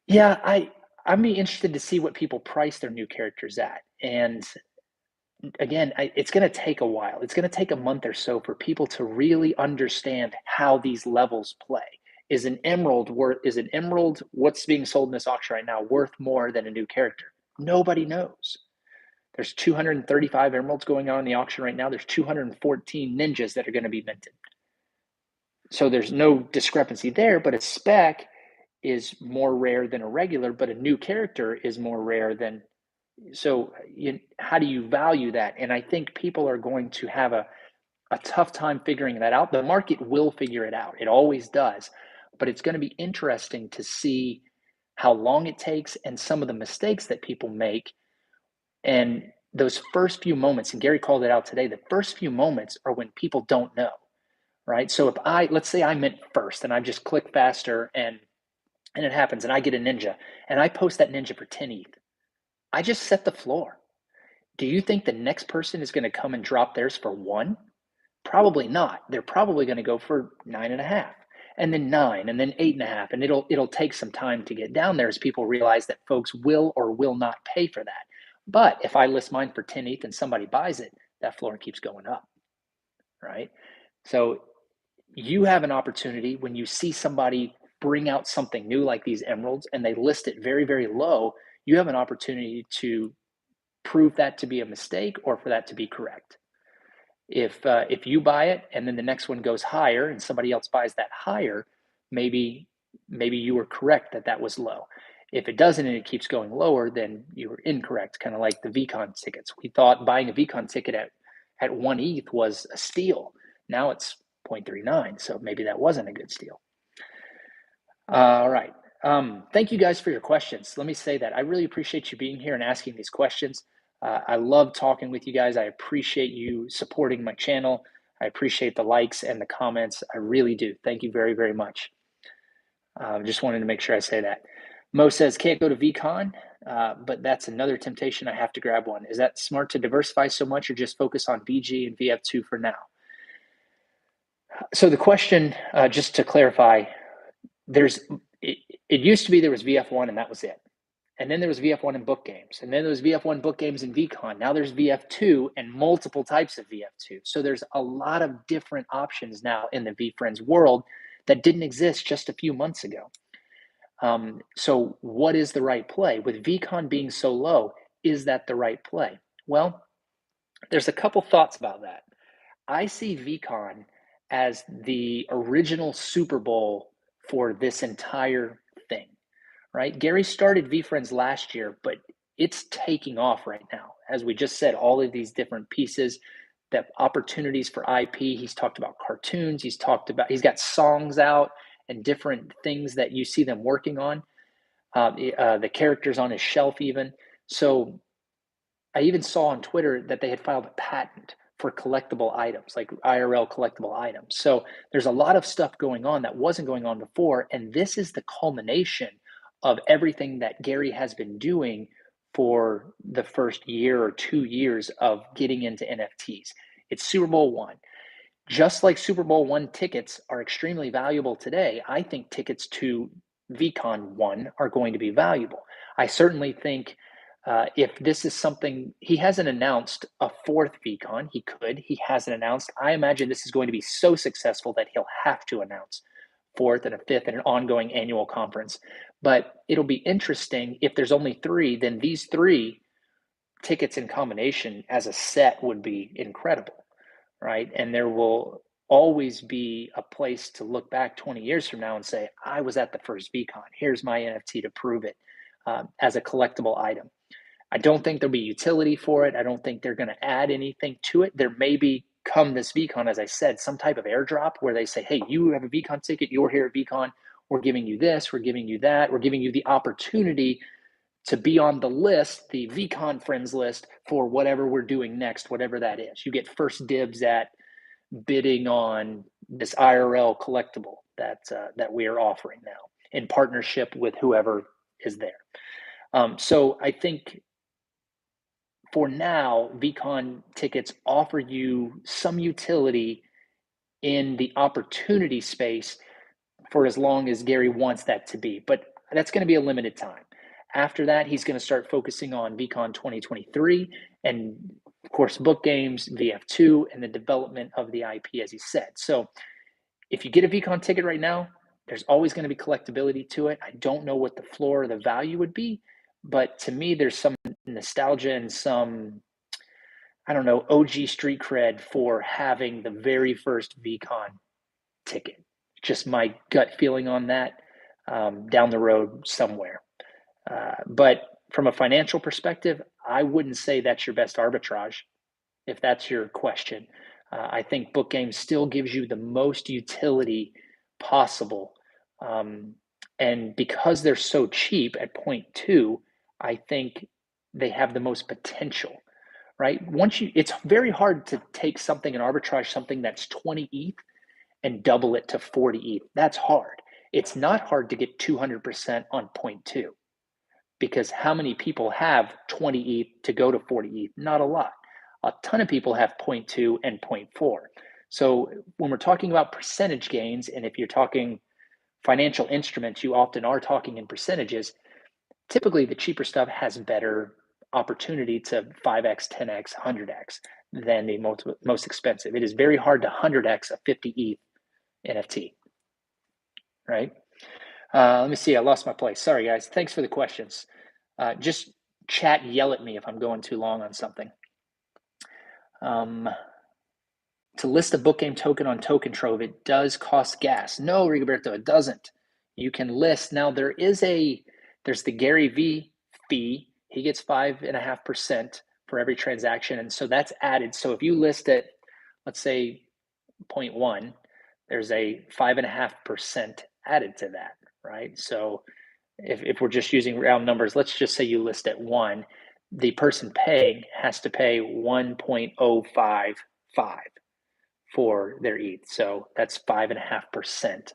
Yeah, I'm be interested to see what people price their new characters at. And again, it's going to take a while. It's going to take a month or so for people to really understand how these levels play. Is an emerald what's being sold in this auction right now worth more than a new character? Nobody knows. There's 235 emeralds going on in the auction right now. There's 214 ninjas that are going to be minted. So there's no discrepancy there, but a spec is more rare than a regular, but a new character is more rare than. So how do you value that? And I think people are going to have a tough time figuring that out. The market will figure it out. It always does. But it's going to be interesting to see how long it takes and some of the mistakes that people make. And those first few moments, and Gary called it out today, the first few moments are when people don't know, right? So if let's say I mint first and I just click faster and it happens and I get a ninja and I post that ninja for 10 ETH, I just set the floor. Do you think the next person is going to come and drop theirs for 1? Probably not. They're probably going to go for 9.5, and then 9, and then 8.5, and it'll take some time to get down there as people realize that folks will or will not pay for that. But if I list mine for 10 ETH and somebody buys it, that floor keeps going up, right? So you have an opportunity when you see somebody bring out something new like these emeralds and they list it very, very low. You have an opportunity to prove that to be a mistake or for that to be correct. If you buy it and then the next one goes higher and somebody else buys that higher, maybe you were correct that was low. If it doesn't and it keeps going lower, then you were incorrect, kind of like the VeeCon tickets. We thought buying a VeeCon ticket at 1 ETH was a steal. Now it's 0.39, so maybe that wasn't a good steal. All right. Thank you guys for your questions. Let me say that I really appreciate you being here and asking these questions. I love talking with you guys. I appreciate you supporting my channel. I appreciate the likes and the comments. I really do. Thank you very, very much. Just wanted to make sure I say that. Mo says, can't go to VeeCon, but that's another temptation. I have to grab one. Is that smart to diversify so much or just focus on VG and VF2 for now? So the question, just to clarify, it used to be there was VF1 and that was it. And then there was VF1 and BookGames. And then there was VF1 BookGames and VeeCon. Now there's VF2 and multiple types of VF2. So there's a lot of different options now in the VeeFriends world that didn't exist just a few months ago. So what is the right play? With VeeCon being so low, is that the right play? Well, there's a couple thoughts about that. I see VeeCon as the original Super Bowl for this entire thing, right? Gary started VeeFriends last year, but it's taking off right now. As we just said, all of these different pieces, the opportunities for IP. He's talked about cartoons. He's got songs out and different things that you see them working on. The characters on his shelf even. So I even saw on Twitter that they had filed a patent for collectible items, like IRL collectible items. So there's a lot of stuff going on that wasn't going on before. And this is the culmination of everything that Gary has been doing for the first year or 2 years of getting into NFTs. It's Super Bowl one. Just like Super Bowl one tickets are extremely valuable today, I think tickets to VeeCon 1 are going to be valuable. I certainly think if this is something, he hasn't announced a fourth VeeCon. He hasn't announced. I imagine this is going to be so successful that he'll have to announce fourth and a fifth and an ongoing annual conference. But it'll be interesting if there's only 3, then these 3 tickets in combination as a set would be incredible, right? And there will always be a place to look back 20 years from now and say, I was at the first VeeCon. Here's my NFT to prove it as a collectible item. I don't think there'll be utility for it. I don't think they're going to add anything to it. There may be, come this VeeCon, as I said, some type of airdrop where they say, hey, you have a VeeCon ticket, you're here at VeeCon, we're giving you this, we're giving you that, we're giving you the opportunity to be on the list, the VeeCon friends list, for whatever we're doing next, whatever that is. You get first dibs at bidding on this IRL collectible that we are offering now in partnership with whoever is there. So I think for now, VeeCon tickets offer you some utility in the opportunity space for as long as Gary wants that to be. But that's going to be a limited time. After that, he's going to start focusing on VeeCon 2023 and, of course, BookGames, VF2, and the development of the IP, as he said. So if you get a VeeCon ticket right now, there's always going to be collectability to it. I don't know what the floor or the value would be, but to me, there's some nostalgia and some, I don't know, OG street cred for having the very first VeeCon ticket. Just my gut feeling on that down the road somewhere. But from a financial perspective, I wouldn't say that's your best arbitrage, if that's your question. I think BookGames still gives you the most utility possible. And because they're so cheap at 0.2, I think they have the most potential, right? It's very hard to take something and arbitrage something that's 20 ETH and double it to 40 ETH. That's hard. It's not hard to get 200% on 0.2 because how many people have 20 ETH to go to 40 ETH? Not a lot. A ton of people have 0.2 and 0.4. So when we're talking about percentage gains, and if you're talking financial instruments, you often are talking in percentages. Typically, the cheaper stuff has better opportunity to 5x, 10x, 100x than the most expensive. It is very hard to 100x a 50 ETH NFT, right? Let me see. I lost my place. Sorry, guys. Thanks for the questions. Just chat, yell at me if I'm going too long on something. To list a BookGame token on Token Trove, it does cost gas. No, Rigoberto, it doesn't. You can list. Now, there's the GaryVee fee. He gets 5.5% for every transaction. And so that's added. So if you list at, let's say, 0.1, there's a 5.5% added to that, right? So if we're just using round numbers, let's just say you list at 1, the person paying has to pay 1.055 for their ETH. So that's 5.5%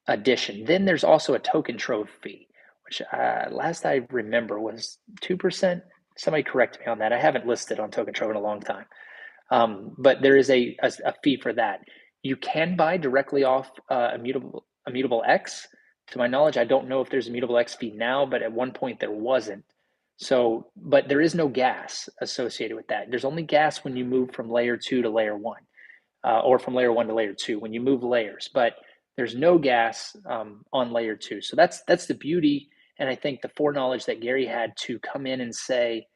addition. Then there's also a token trove fee, which last I remember was 2%. Somebody correct me on that. I haven't listed on token trove in a long time. But there is a fee for that. You can buy directly off Immutable X. To my knowledge, I don't know if there's a Immutable X fee now, but at one point there wasn't. So, but there is no gas associated with that. There's only gas when you move from layer 2 to layer 1, or from layer 1 to layer 2 when you move layers. But there's no gas on layer 2. So that's the beauty, and I think the foreknowledge that Gary had to come in and say,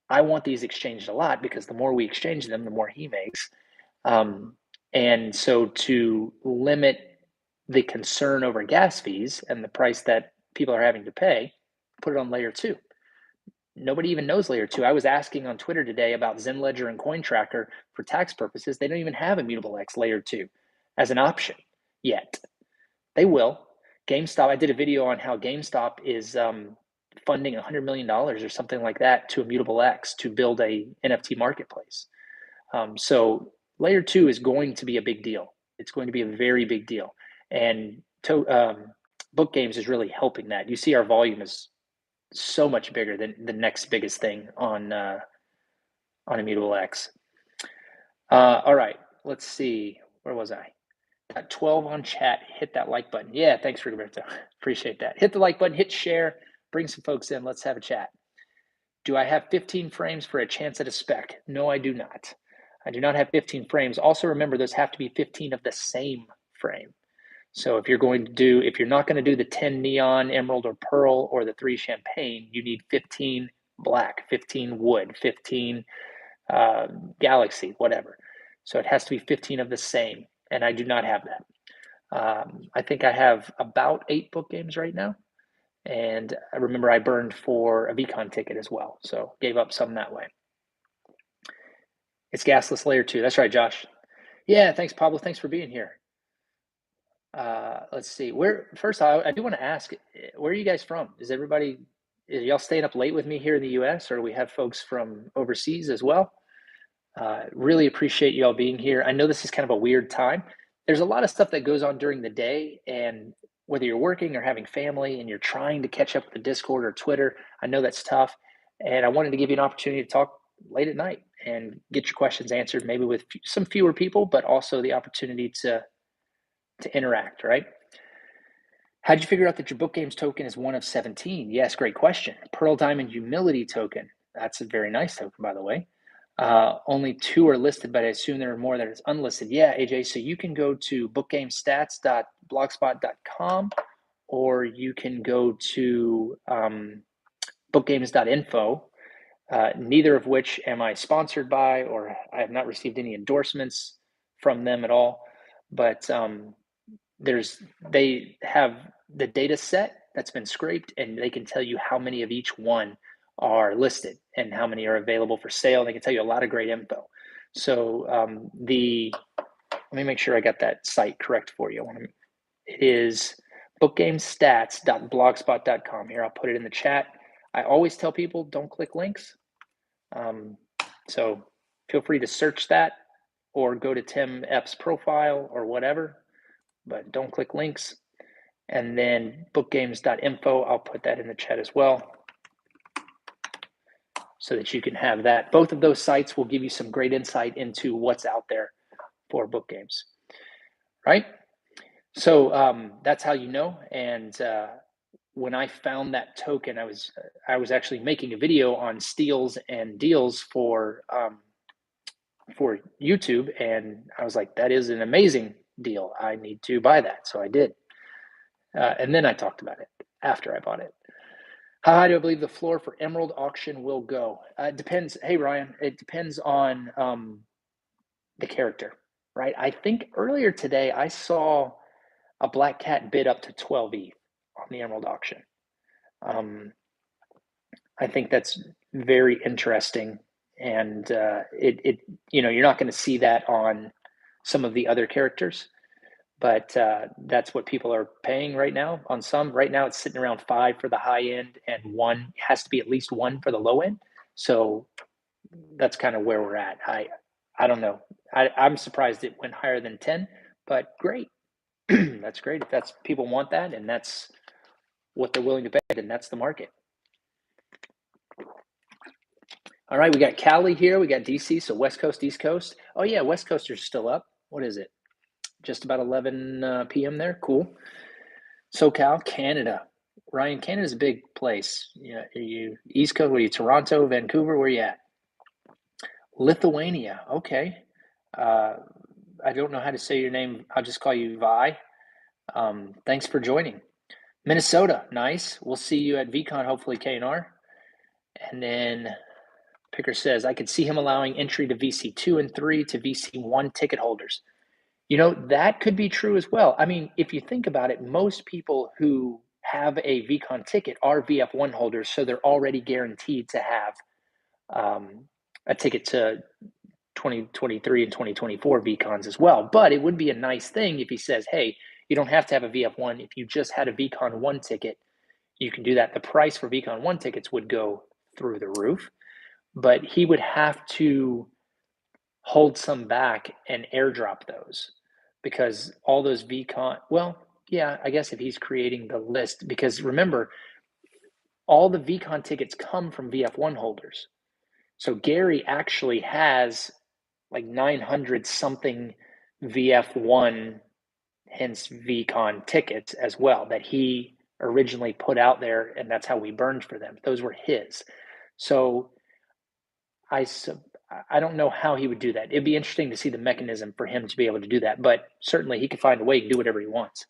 I want these exchanged a lot because the more we exchange them, the more he makes. And so to limit the concern over gas fees and the price that people are having to pay, put it on layer 2. Nobody even knows layer 2. I was asking on Twitter today about ZenLedger and CoinTracker for tax purposes. They don't even have Immutable X layer 2 as an option yet. They will. GameStop, I did a video on how GameStop is funding $100 million or something like that to Immutable X to build a NFT marketplace. So layer 2 is going to be a big deal. It's going to be a very big deal. And BookGames is really helping that. You see our volume is so much bigger than the next biggest thing on Immutable X. All right, let's see. Where was I? Got 12 on chat. Hit that like button. Yeah, thanks, Roberto. Appreciate that. Hit the like button, hit share, bring some folks in. Let's have a chat. Do I have 15 frames for a chance at a spec? No, I do not. I do not have 15 frames. Also, remember, those have to be 15 of the same frame. So if you're not going to do the 10 neon, emerald, or pearl, or the 3 champagne, you need 15 black, 15 wood, 15 galaxy, whatever. So it has to be 15 of the same, and I do not have that. I think I have about 8 BookGames right now, and I remember I burned for a VeeCon ticket as well, so gave up some that way. It's gasless layer 2. That's right, Josh. Yeah, thanks, Pablo. Thanks for being here. Let's see. First, I do want to ask, where are you guys from? Is y'all staying up late with me here in the U.S., or do we have folks from overseas as well? Really appreciate you all being here. I know this is kind of a weird time. There's a lot of stuff that goes on during the day, and whether you're working or having family and you're trying to catch up with the Discord or Twitter, I know that's tough. And I wanted to give you an opportunity to talk late at night and get your questions answered, maybe with some fewer people, but also the opportunity to interact, right? How'd you figure out that your BookGames token is one of 17? Yes, great question. Pearl Diamond Humility token. That's a very nice token, by the way. Only 2 are listed, but I assume there are more that is unlisted. Yeah, AJ, so you can go to bookgamestats.blogspot.com, or you can go to bookgames.info, neither of which am I sponsored by, or I have not received any endorsements from them at all. But they have the data set that's been scraped, and they can tell you how many of each one are listed and how many are available for sale. They can tell you a lot of great info. So let me make sure I got that site correct for you. It is bookgamestats.blogspot.com. Here, I'll put it in the chat. I always tell people don't click links. So feel free to search that or go to Tim Epps' profile or whatever, but don't click links. And then bookgames.info, I'll put that in the chat as well so that you can have that. Both of those sites will give you some great insight into what's out there for BookGames, right? So that's how you know. And when I found that token, I was actually making a video on steals and deals for YouTube, and I was like, that is an amazing deal. I need to buy that. So I did. And then I talked about it after I bought it. How high do I believe the floor for Emerald auction will go? It depends. Hey, Ryan, it depends on the character, right? I think earlier today I saw a black cat bid up to 12 ETH on the Emerald auction. I think that's very interesting. And you're not going to see that on some of the other characters. But that's what people are paying right now on some. Right now, it's sitting around 5 for the high end, and 1 has to be at least 1 for the low end. So that's kind of where we're at. I don't know. I'm surprised it went higher than 10, but great. That's great. If that's people want that and that's what they're willing to pay, then that's the market. All right, we got Cali here. We got DC, so West Coast, East Coast. Oh yeah, West Coasters still up. What is it? Just about 11 p.m. there. Cool. SoCal, Canada. Ryan, Canada's a big place. Yeah, are you East Coast? What are you? Toronto, Vancouver? Where you at? Lithuania. Okay. I don't know how to say your name. I'll just call you Vi. Thanks for joining. Minnesota, nice. We'll see you at VeeCon, hopefully K&R. And then Picker says, I could see him allowing entry to VC2 and 3 to VC1 ticket holders. You know, that could be true as well. I mean, if you think about it, most people who have a VeeCon ticket are VF1 holders, so they're already guaranteed to have a ticket to 2023 and 2024 VeeCons as well. But it would be a nice thing if he says, hey, you don't have to have a VF1. If you just had a VeeCon 1 ticket, you can do that. The price for VeeCon 1 tickets would go through the roof, but he would have to hold some back and airdrop those because all those VeeCon, well, yeah, I guess if he's creating the list, because remember, all the VeeCon tickets come from VF1 holders. So Gary actually has like 900 something VF1, hence VeeCon tickets as well, that he originally put out there, and that's how we burned for them. Those were his. So I don't know how he would do that. It'd be interesting to see the mechanism for him to be able to do that, but certainly he could find a way to do whatever he wants.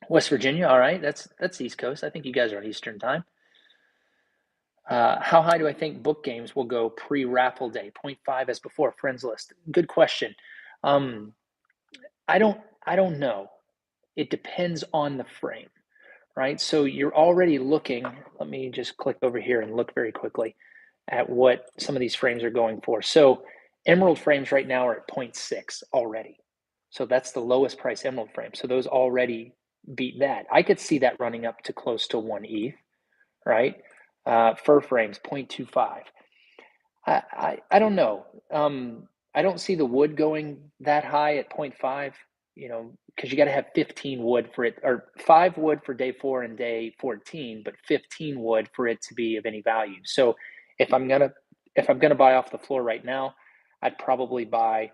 West Virginia, all right, that's East Coast. I think you guys are on Eastern time. How high do I think BookGames will go pre-raffle day? 0.5 as before, friends list. Good question. I don't know. It depends on the frame, right? So you're already looking, let me just click over here and look very quickly at what some of these frames are going for. So Emerald frames right now are at 0.6 already. So that's the lowest price Emerald frame. So those already beat that. I could see that running up to close to 1 ETH, right? Fur frames, 0.25. I don't know. I don't see the wood going that high at 0.5, you know, because you got to have 15 wood for it, or 5 wood for day 4 and day 14, but 15 wood for it to be of any value. So if I'm gonna buy off the floor right now, I'd probably buy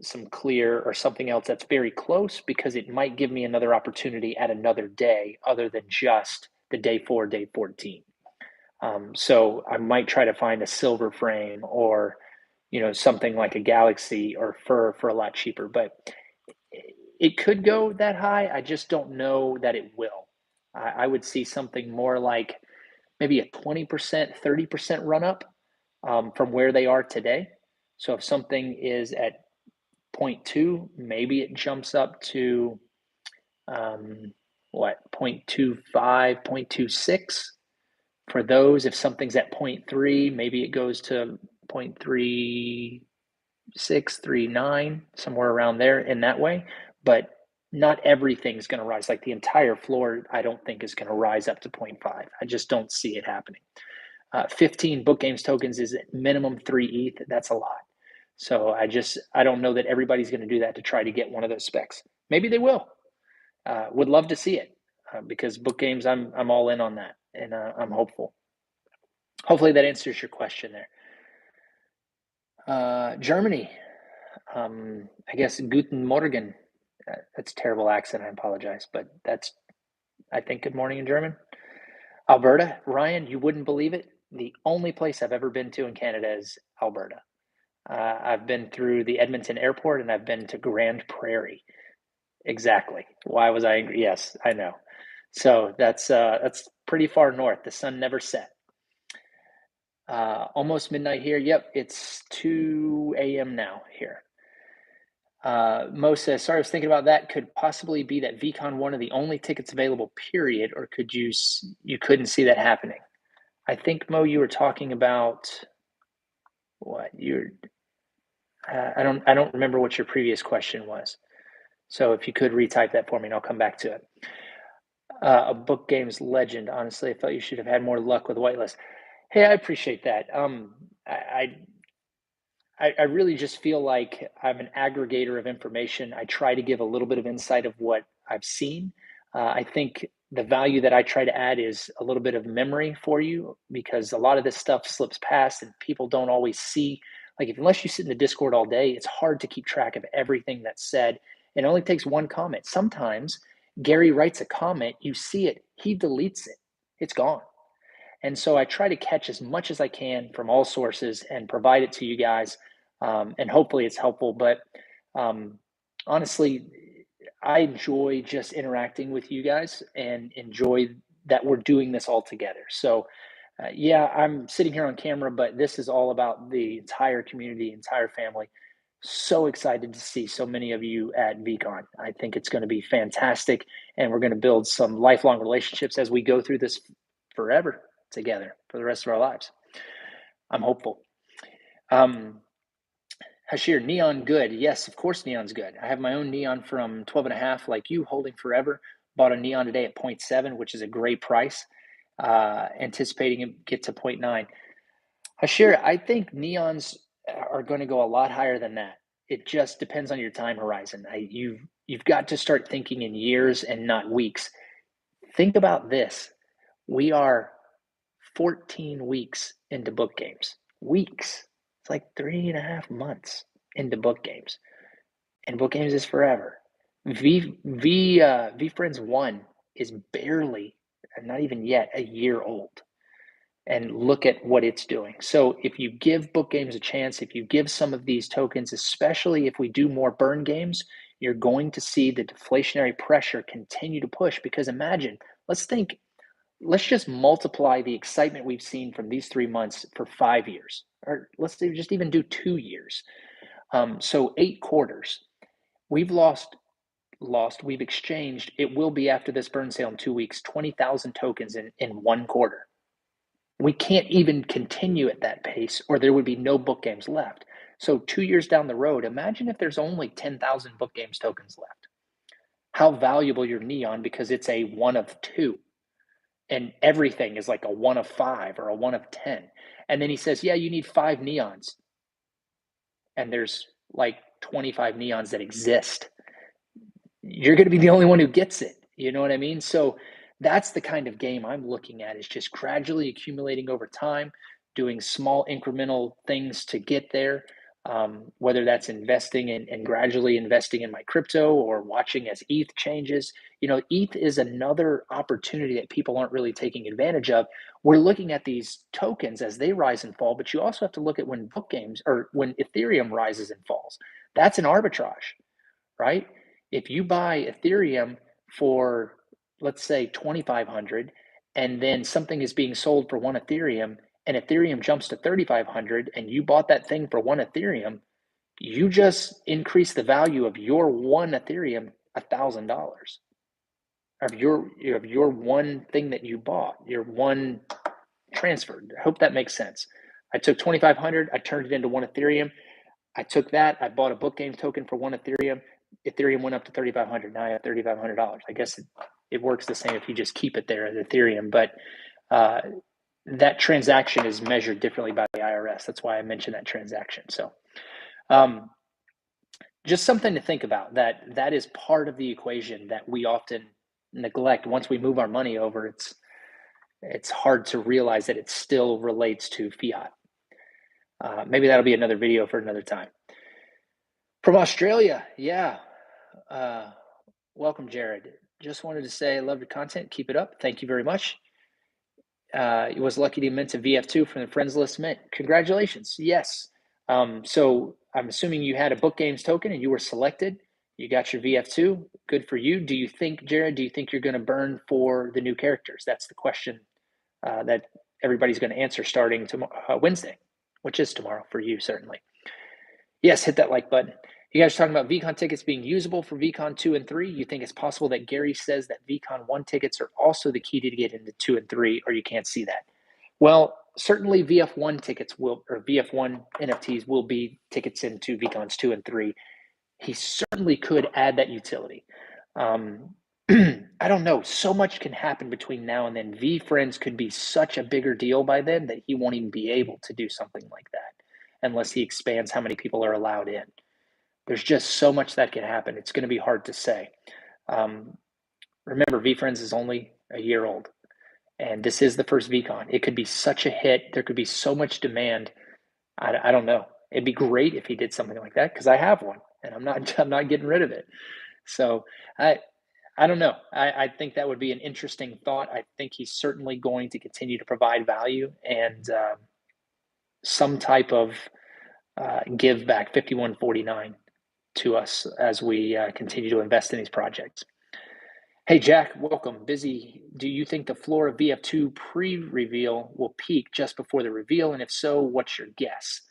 some clear or something else that's very close, because it might give me another opportunity at another day other than just the day 4, day 14. So I might try to find a silver frame, or, you know, something like a Galaxy or fur for a lot cheaper, but it could go that high. I just don't know that it will. I would see something more like maybe a 20%, 30% run up from where they are today. So if something is at 0.2, maybe it jumps up to what, 0.25, 0.26. For those, if something's at 0.3, maybe it goes to 0.36, 0.39, somewhere around there in that way. But not everything's going to rise. Like the entire floor, I don't think is going to rise up to 0.5. I just don't see it happening. 15 BookGames tokens is at minimum 3 ETH. That's a lot. So I don't know that everybody's going to do that to try to get one of those specs. Maybe they will. Would love to see it because BookGames, I'm all in on that, and I'm hopeful. Hopefully that answers your question there. Germany, I guess Guten Morgen. That's a terrible accent. I apologize, but that's, I think, good morning in German. Alberta, Ryan, you wouldn't believe it. The only place I've ever been to in Canada is Alberta. I've been through the Edmonton airport and I've been to Grand Prairie. Exactly. Why was I angry? Yes, I know. So that's pretty far north. The sun never set. Almost midnight here. Yep, it's 2 a.m. now here. Mo says, sorry, I was thinking about that. Could possibly be that VeeCon one of the only tickets available, period, or could you couldn't see that happening? I think, Mo, you were talking about what I don't remember what your previous question was. So if you could retype that for me and I'll come back to it. A BookGames legend. Honestly, I felt you should have had more luck with whitelist. Hey, I appreciate that. I, I really just feel like I'm an aggregator of information. I try to give a little bit of insight of what I've seen. I think the value that I try to add is a little bit of memory for you because a lot of this stuff slips past and people don't always see. Like, unless you sit in the Discord all day, it's hard to keep track of everything that's said. It only takes one comment. Sometimes Gary writes a comment, you see it, he deletes it, it's gone. And so I try to catch as much as I can from all sources and provide it to you guys. And hopefully it's helpful. But honestly, I enjoy just interacting with you guys and enjoy that we're doing this all together. So, yeah, I'm sitting here on camera, but this is all about the entire community, entire family. So excited to see so many of you at VeeCon. I think it's going to be fantastic, and we're going to build some lifelong relationships as we go through this forever together for the rest of our lives. I'm hopeful. Hashir, neon good. Yes, of course neon's good. I have my own neon from 12.5 like you, holding forever. Bought a neon today at 0.7, which is a great price. Anticipating it get to 0.9. Hashir, I think neons are going to go a lot higher than that. It just depends on your time horizon. You've got to start thinking in years and not weeks. Think about this. We are 14 weeks into BookGames. Weeks. It's like 3.5 months into BookGames. And BookGames is forever. VeeFriends 1 is barely, not even yet, a year old. And look at what it's doing. So if you give BookGames a chance, if you give some of these tokens, especially if we do more burn games, you're going to see the deflationary pressure continue to push. Because imagine, let's just multiply the excitement we've seen from these 3 months for 5 years, or let's just even do 2 years. So 8 quarters. We've we've exchanged, it will be after this burn sale in 2 weeks, 20,000 tokens in 1 quarter. We can't even continue at that pace, or there would be no BookGames left. So 2 years down the road, imagine if there's only 10,000 BookGames tokens left. How valuable your neon, because it's a 1 of 2. And everything is like a 1 of 5 or a 1 of 10. And then he says, yeah, you need 5 neons. And there's like 25 neons that exist. You're going to be the only one who gets it. You know what I mean? So that's the kind of game I'm looking at, is just gradually accumulating over time, doing small incremental things to get there. Whether that's investing and gradually investing in my crypto, or watching as ETH changes. You know, ETH is another opportunity that people aren't really taking advantage of. We're looking at these tokens as they rise and fall, but you also have to look at when BookGames, or when Ethereum rises and falls. That's an arbitrage, right? If you buy Ethereum for, let's say, 2,500, and then something is being sold for 1 Ethereum, and Ethereum jumps to 3,500, and you bought that thing for 1 Ethereum, you just increase the value of your 1 Ethereum $1,000, of your one thing that you bought, your one transfer. I hope that makes sense. I took 2,500, I turned it into 1 Ethereum. I took that, I bought a BookGames token for 1 Ethereum. Ethereum went up to 3,500. Now I have $3,500. I guess it works the same if you just keep it there as Ethereum, but that transaction is measured differently by the IRS. That's why I mentioned that transaction. So just something to think about, that is part of the equation that we often neglect. Once we move our money over, it's hard to realize that it still relates to fiat. Maybe that'll be another video for another time. From Australia, yeah. Welcome, Jared. Just wanted to say I love your content. Keep it up. Thank you very much. It was lucky to mint a VF2 from the friends list mint. Congratulations. Yes. So I'm assuming you had a BookGames token and you were selected. You got your VF2. Good for you. Do you think, Jared, you're going to burn for the new characters? That's the question that everybody's going to answer starting tomorrow, Wednesday, which is tomorrow for you, certainly. Yes, hit that like button. You guys are talking about VeeCon tickets being usable for VeeCon 2 and 3. You think it's possible that Gary says that VeeCon 1 tickets are also the key to get into 2 and 3, or you can't see that? Well, certainly VF1 tickets will, or VF1 NFTs will be tickets into VeeCons 2 and 3. He certainly could add that utility. I don't know. So much can happen between now and then. VeeFriends could be such a bigger deal by then that he won't even be able to do something like that unless he expands how many people are allowed in. There's just so much that can happen. It's going to be hard to say. Um, Remember, VeeFriends is only a year old, and this is the first VeeCon. It could be such a hit. There could be so much demand. I don't know. It'd be great if he did something like that because I have one, and I'm not getting rid of it. So I I don't know. I think that would be an interesting thought. I think he's certainly going to continue to provide value and some type of give back 5149 to us as we continue to invest in these projects. Hey, Jack, welcome. Busy. Do you think the floor of VF2 pre-reveal will peak just before the reveal? And if so, what's your guess?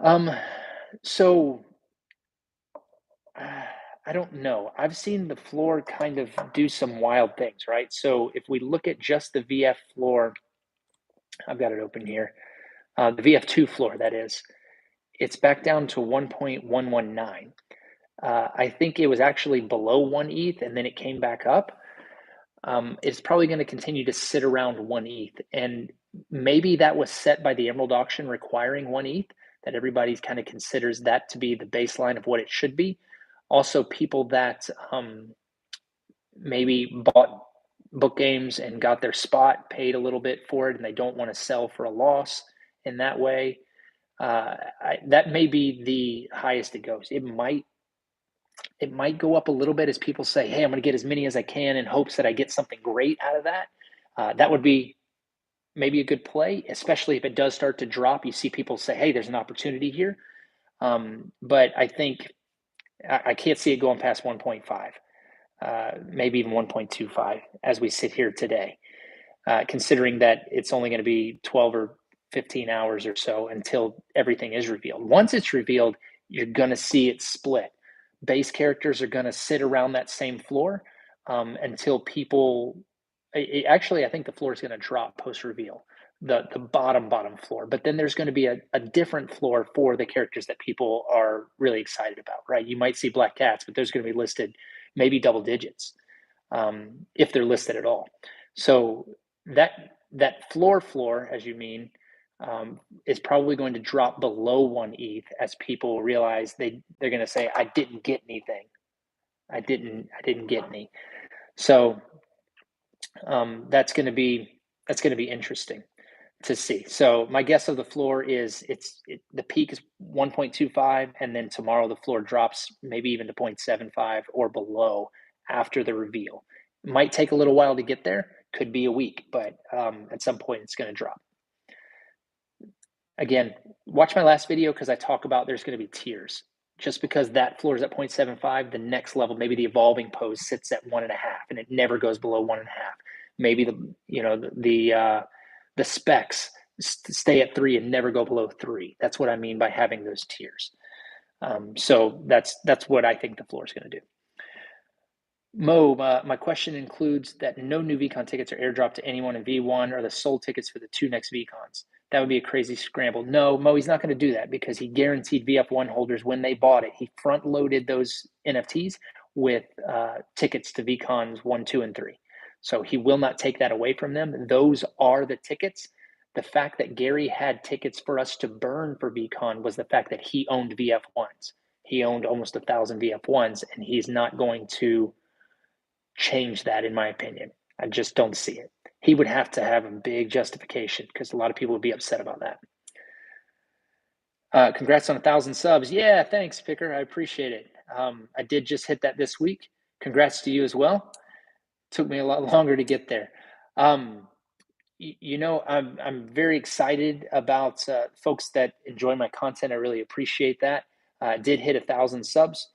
Um, so I don't know. I've seen the floor kind of do some wild things, right? So if we look at just the VF floor, I've got it open here. The VF2 floor, that is, it's back down to 1.119. I think it was actually below 1 ETH and then it came back up. It's probably going to continue to sit around 1 ETH. And maybe that was set by the Emerald auction requiring 1 ETH, that everybody kind of considers that to be the baseline of what it should be. Also, people that maybe bought BookGames and got their spot, paid a little bit for it, and they don't want to sell for a loss in that way. That may be the highest it goes. It might go up a little bit as people say, hey, I'm going to get as many as I can in hopes that I get something great out of that. That would be maybe a good play, especially if it does start to drop. You see people say, hey, there's an opportunity here. But I think I can't see it going past 1.5, maybe even 1.25 as we sit here today, considering that it's only going to be 12 or 15 hours or so until everything is revealed. Once it's revealed, you're going to see it split. Base characters are going to sit around that same floor until people. Actually, I think the floor is going to drop post reveal, the bottom floor. But then there's going to be a different floor for the characters that people are really excited about, right? You might see black cats, but there's going to be listed maybe double digits if they're listed at all. So that floor, as you mean, is probably going to drop below 1 ETH as people realize they're going to say, I didn't get anything. I didn't get any. So that's going to be interesting to see. So my guess of the floor is the peak is 1.25, and then tomorrow the floor drops maybe even to 0.75 or below after the reveal. It might take a little while to get there. Could be a week, but at some point it's going to drop. Again, watch my last video because I talk about there's going to be tiers. Just because that floor is at 0.75, the next level, maybe the evolving pose sits at 1.5, and it never goes below 1.5. Maybe the specs stay at 3 and never go below 3. That's what I mean by having those tiers. So that's what I think the floor is going to do. Mo, my question includes that no new VeeCon tickets are airdropped to anyone in V1 or the sold tickets for the 2 next VeeCons. That would be a crazy scramble. No, Mo, he's not going to do that because he guaranteed VF1 holders when they bought it. He front loaded those NFTs with tickets to VeeCons 1, 2, and 3. So he will not take that away from them. Those are the tickets. The fact that Gary had tickets for us to burn for VeeCon was the fact that he owned VF1s. He owned almost 1,000 VF1s, and he's not going to change that, in my opinion. I just don't see it. He would have to have a big justification because a lot of people would be upset about that. Congrats on 1,000 subs. Yeah, thanks, Picker. I appreciate it. I did just hit that this week. Congrats to you as well. Took me a lot longer to get there. I'm very excited about folks that enjoy my content. I really appreciate that. Did hit 1,000 subs.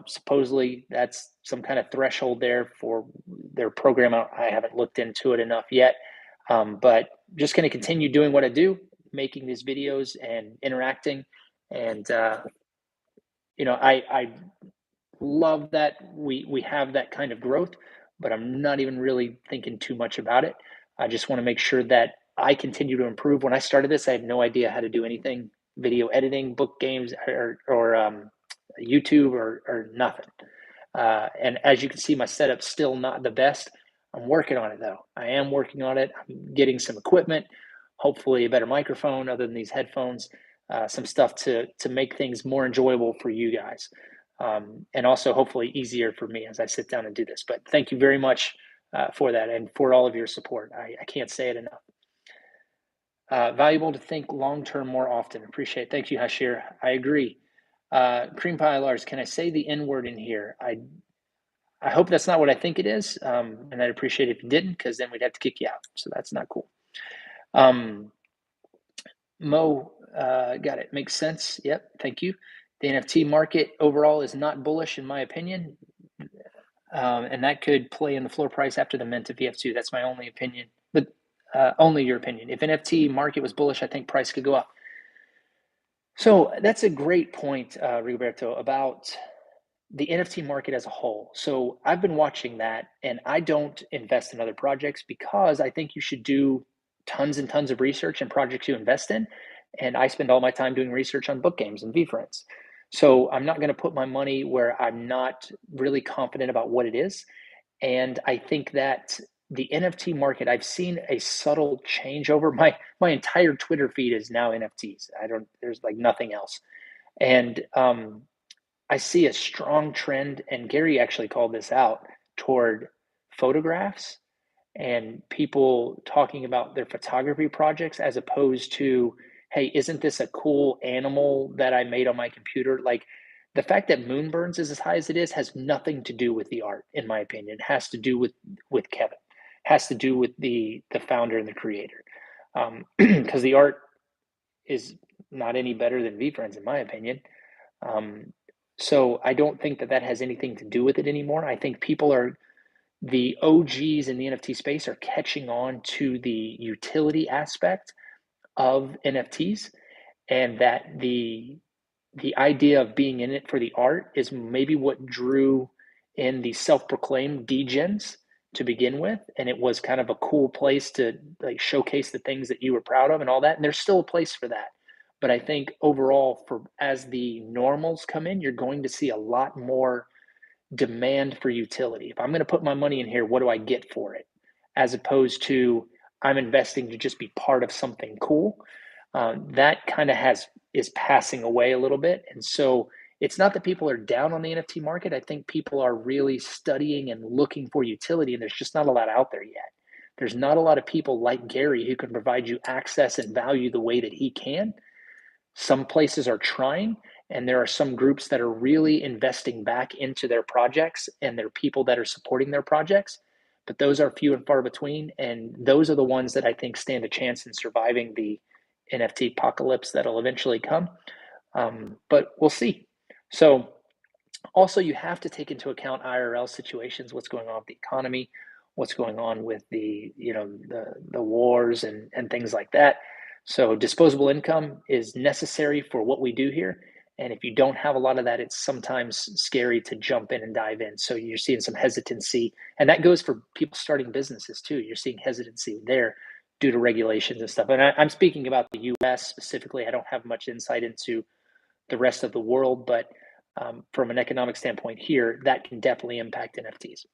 Supposedly that's some kind of threshold there for their program. I haven't looked into it enough yet, but just going to continue doing what I do, making these videos and interacting. And, I love that we have that kind of growth, but I'm not even really thinking too much about it. I just want to make sure that I continue to improve. When I started this, I had no idea how to do anything, video editing, BookGames, or YouTube or nothing. And as you can see, my setup's still not the best. I'm working on it though. I am working on it. I'm getting some equipment, hopefully a better microphone other than these headphones, some stuff to make things more enjoyable for you guys. And also hopefully easier for me as I sit down and do this. But thank you very much for that and for all of your support. I can't say it enough. Valuable to think long-term more often. Appreciate it. Thank you, Hashir. I agree. Cream Pie Lars, can I say the N word in here? I hope that's not what I think it is, and I'd appreciate it if you didn't, because then we'd have to kick you out. So that's not cool. Mo, got it. Makes sense. Yep. Thank you. The NFT market overall is not bullish, in my opinion, and that could play in the floor price after the mint of VF2. That's my only opinion, but only your opinion. If NFT market was bullish, I think price could go up. So that's a great point, Rigoberto, about the NFT market as a whole. So I've been watching that, and I don't invest in other projects because I think you should do tons and tons of research in projects you invest in. And I spend all my time doing research on BookGames and VeeFriends. So I'm not going to put my money where I'm not really confident about what it is. And I think that the NFT market, I've seen a subtle change over my entire Twitter feed is now NFTs. There's like nothing else. And I see a strong trend, and Gary actually called this out, toward photographs and people talking about their photography projects as opposed to, hey, isn't this a cool animal that I made on my computer? Like the fact that Moonburns is as high as it is has nothing to do with the art, in my opinion. It has to do with Kevin. It has to do with the founder and the creator. Because the art is not any better than VeeFriends, in my opinion. So I don't think that has anything to do with it anymore. I think the OGs in the NFT space are catching on to the utility aspect of NFTs, and that the idea of being in it for the art is maybe what drew in the self-proclaimed degens to begin with, and it was kind of a cool place to like showcase the things that you were proud of and all that, and there's still a place for that. But I think overall, as the normals come in, you're going to see a lot more demand for utility. If I'm going to put my money in here, what do I get for it? As opposed to I'm investing to just be part of something cool. That kind of is passing away a little bit. And so it's not that people are down on the NFT market. I think people are really studying and looking for utility, and there's just not a lot out there yet. There's not a lot of people like Gary who can provide you access and value the way that he can. Some places are trying, and there are some groups that are really investing back into their projects, and there are people that are supporting their projects, but those are few and far between, and those are the ones that I think stand a chance in surviving the NFT apocalypse that'll eventually come. But we'll see. So also you have to take into account IRL situations, what's going on with the economy, what's going on with the wars and things like that. So disposable income is necessary for what we do here. And if you don't have a lot of that, it's sometimes scary to jump in and dive in. So you're seeing some hesitancy, and that goes for people starting businesses too. You're seeing hesitancy there due to regulations and stuff. And I'm speaking about the US specifically. I don't have much insight into the rest of the world, but from an economic standpoint here, that can definitely impact NFTs.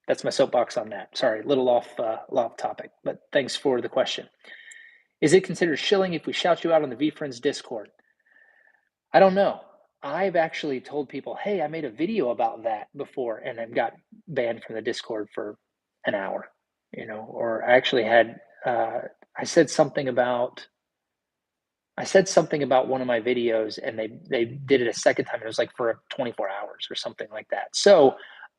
That's my soapbox on that. Sorry, a little off topic, but thanks for the question. Is it considered shilling if we shout you out on the VeeFriends Discord? I don't know. I've actually told people, hey, I made a video about that before, and I've got banned from the Discord for an hour, or I actually had, I said something about one of my videos, and they did it a second time. It was like for 24 hours or something like that. So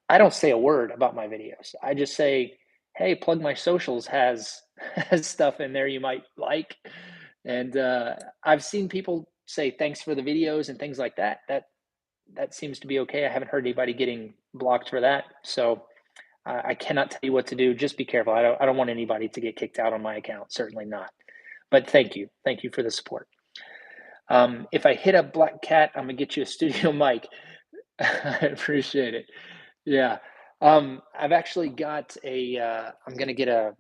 I don't say a word about my videos. I just say, hey, Plug My Socials has stuff in there you might like. And I've seen people say thanks for the videos and things like that. That seems to be okay. I haven't heard anybody getting blocked for that. So I cannot tell you what to do. Just be careful. I don't want anybody to get kicked out on my account. Certainly not. But thank you. Thank you for the support. If I hit a black cat, I'm going to get you a studio mic. I appreciate it. Yeah. I've actually got I'm going to get I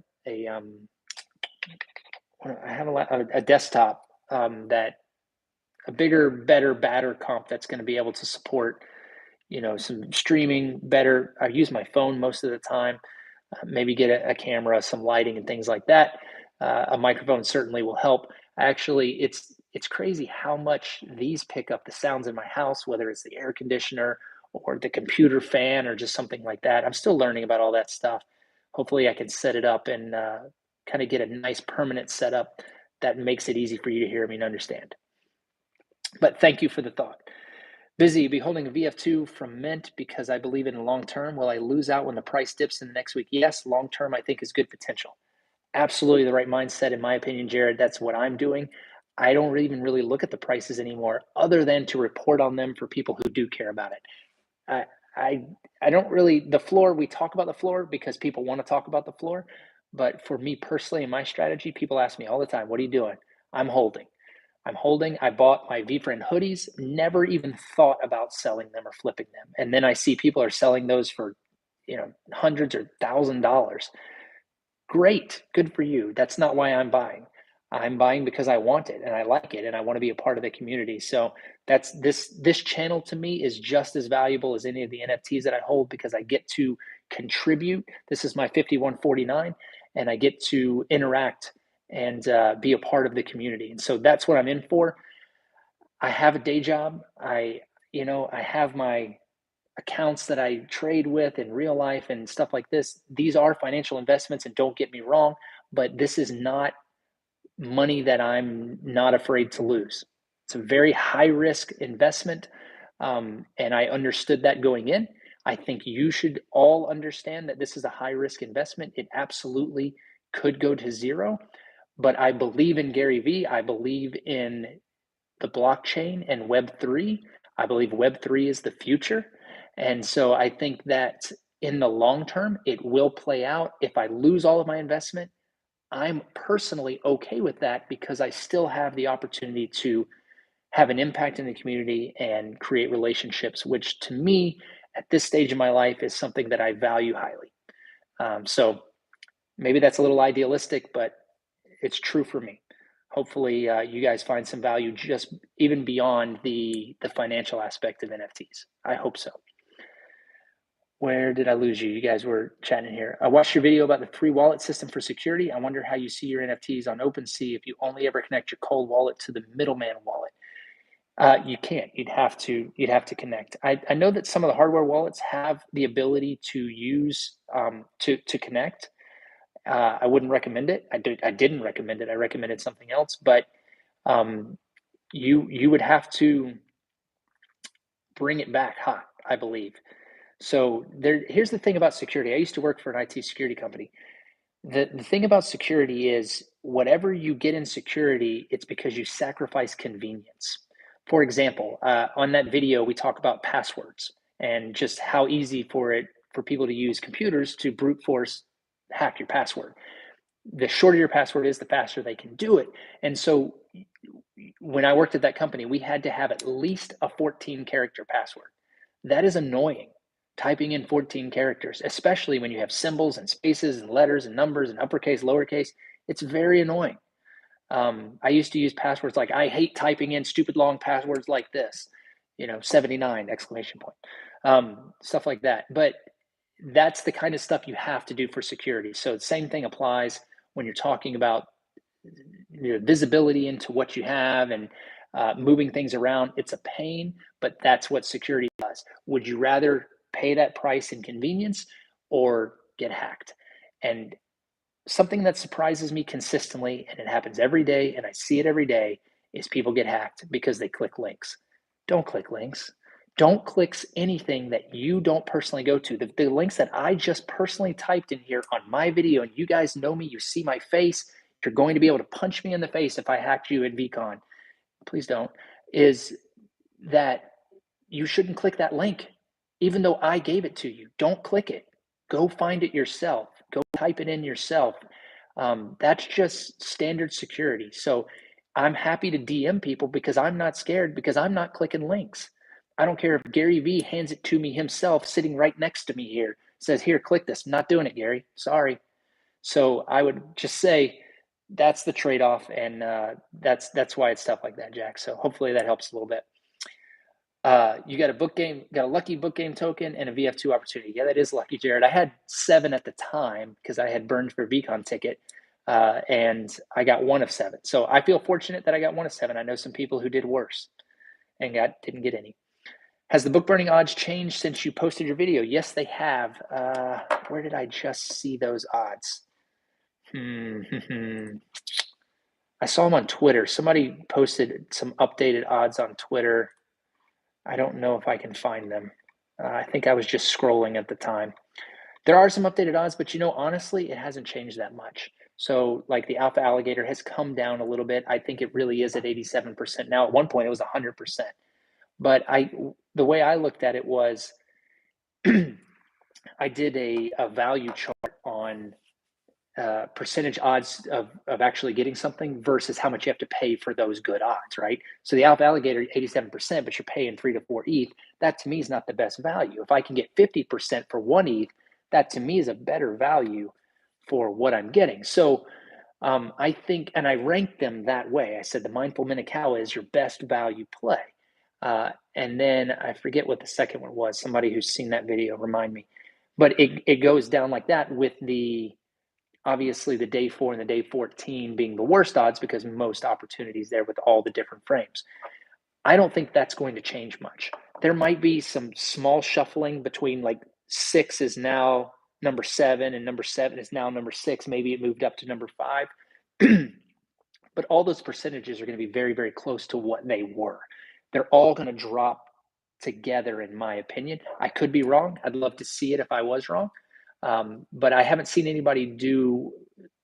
have a desktop that a bigger, better, badder comp that's going to be able to support some streaming better. I use my phone most of the time. Maybe get a camera, some lighting, and things like that. A microphone certainly will help. Actually, it's crazy how much these pick up the sounds in my house, whether it's the air conditioner or the computer fan or just something like that. I'm still learning about all that stuff. Hopefully, I can set it up and kind of get a nice permanent setup that makes it easy for you to hear me and understand. But thank you for the thought. Busy, be holding a VF2 from Mint because I believe in long term. Will I lose out when the price dips in the next week? Yes, long term I think is good potential. Absolutely the right mindset, in my opinion, Jared. That's what I'm doing. I don't even really look at the prices anymore, other than to report on them for people who do care about it. I don't really, the floor, we talk about the floor because people want to talk about the floor. But for me personally, in my strategy, people ask me all the time, what are you doing? I'm holding. I bought my VeeFriends hoodies, never even thought about selling them or flipping them. And then I see people are selling those for, hundreds or $1,000. Great, good for you. That's not why I'm buying. I'm buying because I want it and I like it and I want to be a part of the community. So that's this channel to me is just as valuable as any of the NFTs that I hold because I get to contribute. This is my 5149 and I get to interact and be a part of the community. And so that's what I'm in for. I have a day job. I have my accounts that I trade with in real life and stuff like this. These are financial investments, and don't get me wrong, but this is not money that I'm not afraid to lose. It's a very high risk investment, and I understood that going in. I think you should all understand that this is a high risk investment. It absolutely could go to zero, but I believe in GaryVee. I believe in the blockchain and Web3. I believe Web3 is the future. And so I think that in the long term, it will play out. If I lose all of my investment, I'm personally okay with that because I still have the opportunity to have an impact in the community and create relationships, which to me, at this stage of my life, is something that I value highly. So maybe that's a little idealistic, but it's true for me. Hopefully, you guys find some value just even beyond the financial aspect of NFTs. I hope so. Where did I lose you? You guys were chatting here. I watched your video about the 3-wallet system for security. I wonder how you see your NFTs on OpenSea if you only ever connect your cold wallet to the middleman wallet. You can't. You'd have to connect. I know that some of the hardware wallets have the ability to use to connect. I wouldn't recommend it. I didn't recommend it. I recommended something else. But you would have to bring it back hot, I believe. So here's the thing about security. I used to work for an IT security company. The thing about security is whatever you get in security, it's because you sacrifice convenience. For example, on that video, we talk about passwords and just how easy for people to use computers to brute force hack your password. The shorter your password is, the faster they can do it. And so when I worked at that company, we had to have at least a 14-character password. That is annoying, typing in 14 characters, especially when you have symbols and spaces and letters and numbers and uppercase, lowercase. It's very annoying. I used to use passwords like, I hate typing in stupid long passwords like this, 79 exclamation point, stuff like that. But that's the kind of stuff you have to do for security. So the same thing applies when you're talking about visibility into what you have and moving things around. It's a pain, but that's what security does. Would you rather pay that price in convenience or get hacked? And something that surprises me consistently, and it happens every day, and I see it every day, is people get hacked because they click links. Don't click links. Don't click anything that you don't personally go to. The links that I just personally typed in here on my video, and you guys know me, you see my face, you're going to be able to punch me in the face if I hacked you at VeeCon. Please don't. Is that you shouldn't click that link, even though I gave it to you. Don't click it. Go find it yourself. Go type it in yourself. That's just standard security. So I'm happy to DM people because I'm not scared, because I'm not clicking links. I don't care if GaryVee hands it to me himself, sitting right next to me here, says, here, click this. I'm not doing it, Gary. Sorry. So I would just say that's the trade-off, and that's why it's stuff like that, Jack. So hopefully that helps a little bit. You got a lucky book game token and a VF2 opportunity. Yeah, that is lucky, Jared. I had 7 at the time because I had burned for VeeCon ticket, and I got 1 of 7. So I feel fortunate that I got 1 of 7. I know some people who did worse and didn't get any. Has the book burning odds changed since you posted your video? Yes, they have. Where did I just see those odds? I saw them on Twitter. Somebody posted some updated odds on Twitter. I don't know if I can find them. I think I was just scrolling at the time. There are some updated odds, but honestly, it hasn't changed that much. So like the alpha alligator has come down a little bit. I think it really is at 87% now. At one point it was 100%. But the way I looked at it was I did a value chart on percentage odds of actually getting something versus how much you have to pay for those good odds, right? So the alpha alligator, 87%, but you're paying 3 to 4 ETH. That to me is not the best value. If I can get 50% for 1 ETH, that to me is a better value for what I'm getting. So I think, and I ranked them that way. I said the Mindful Minakawa is your best value play. And then I forget what the second one was. Somebody who's seen that video, remind me. But it goes down like that with obviously the day 4 and the day 14 being the worst odds because most opportunities there with all the different frames. I don't think that's going to change much. There might be some small shuffling between like 6 is now number 7 and number 7 is now number 6. Maybe it moved up to number 5. But all those percentages are going to be very, very close to what they were. They're all going to drop together, in my opinion. I could be wrong. I'd love to see it if I was wrong. But I haven't seen anybody do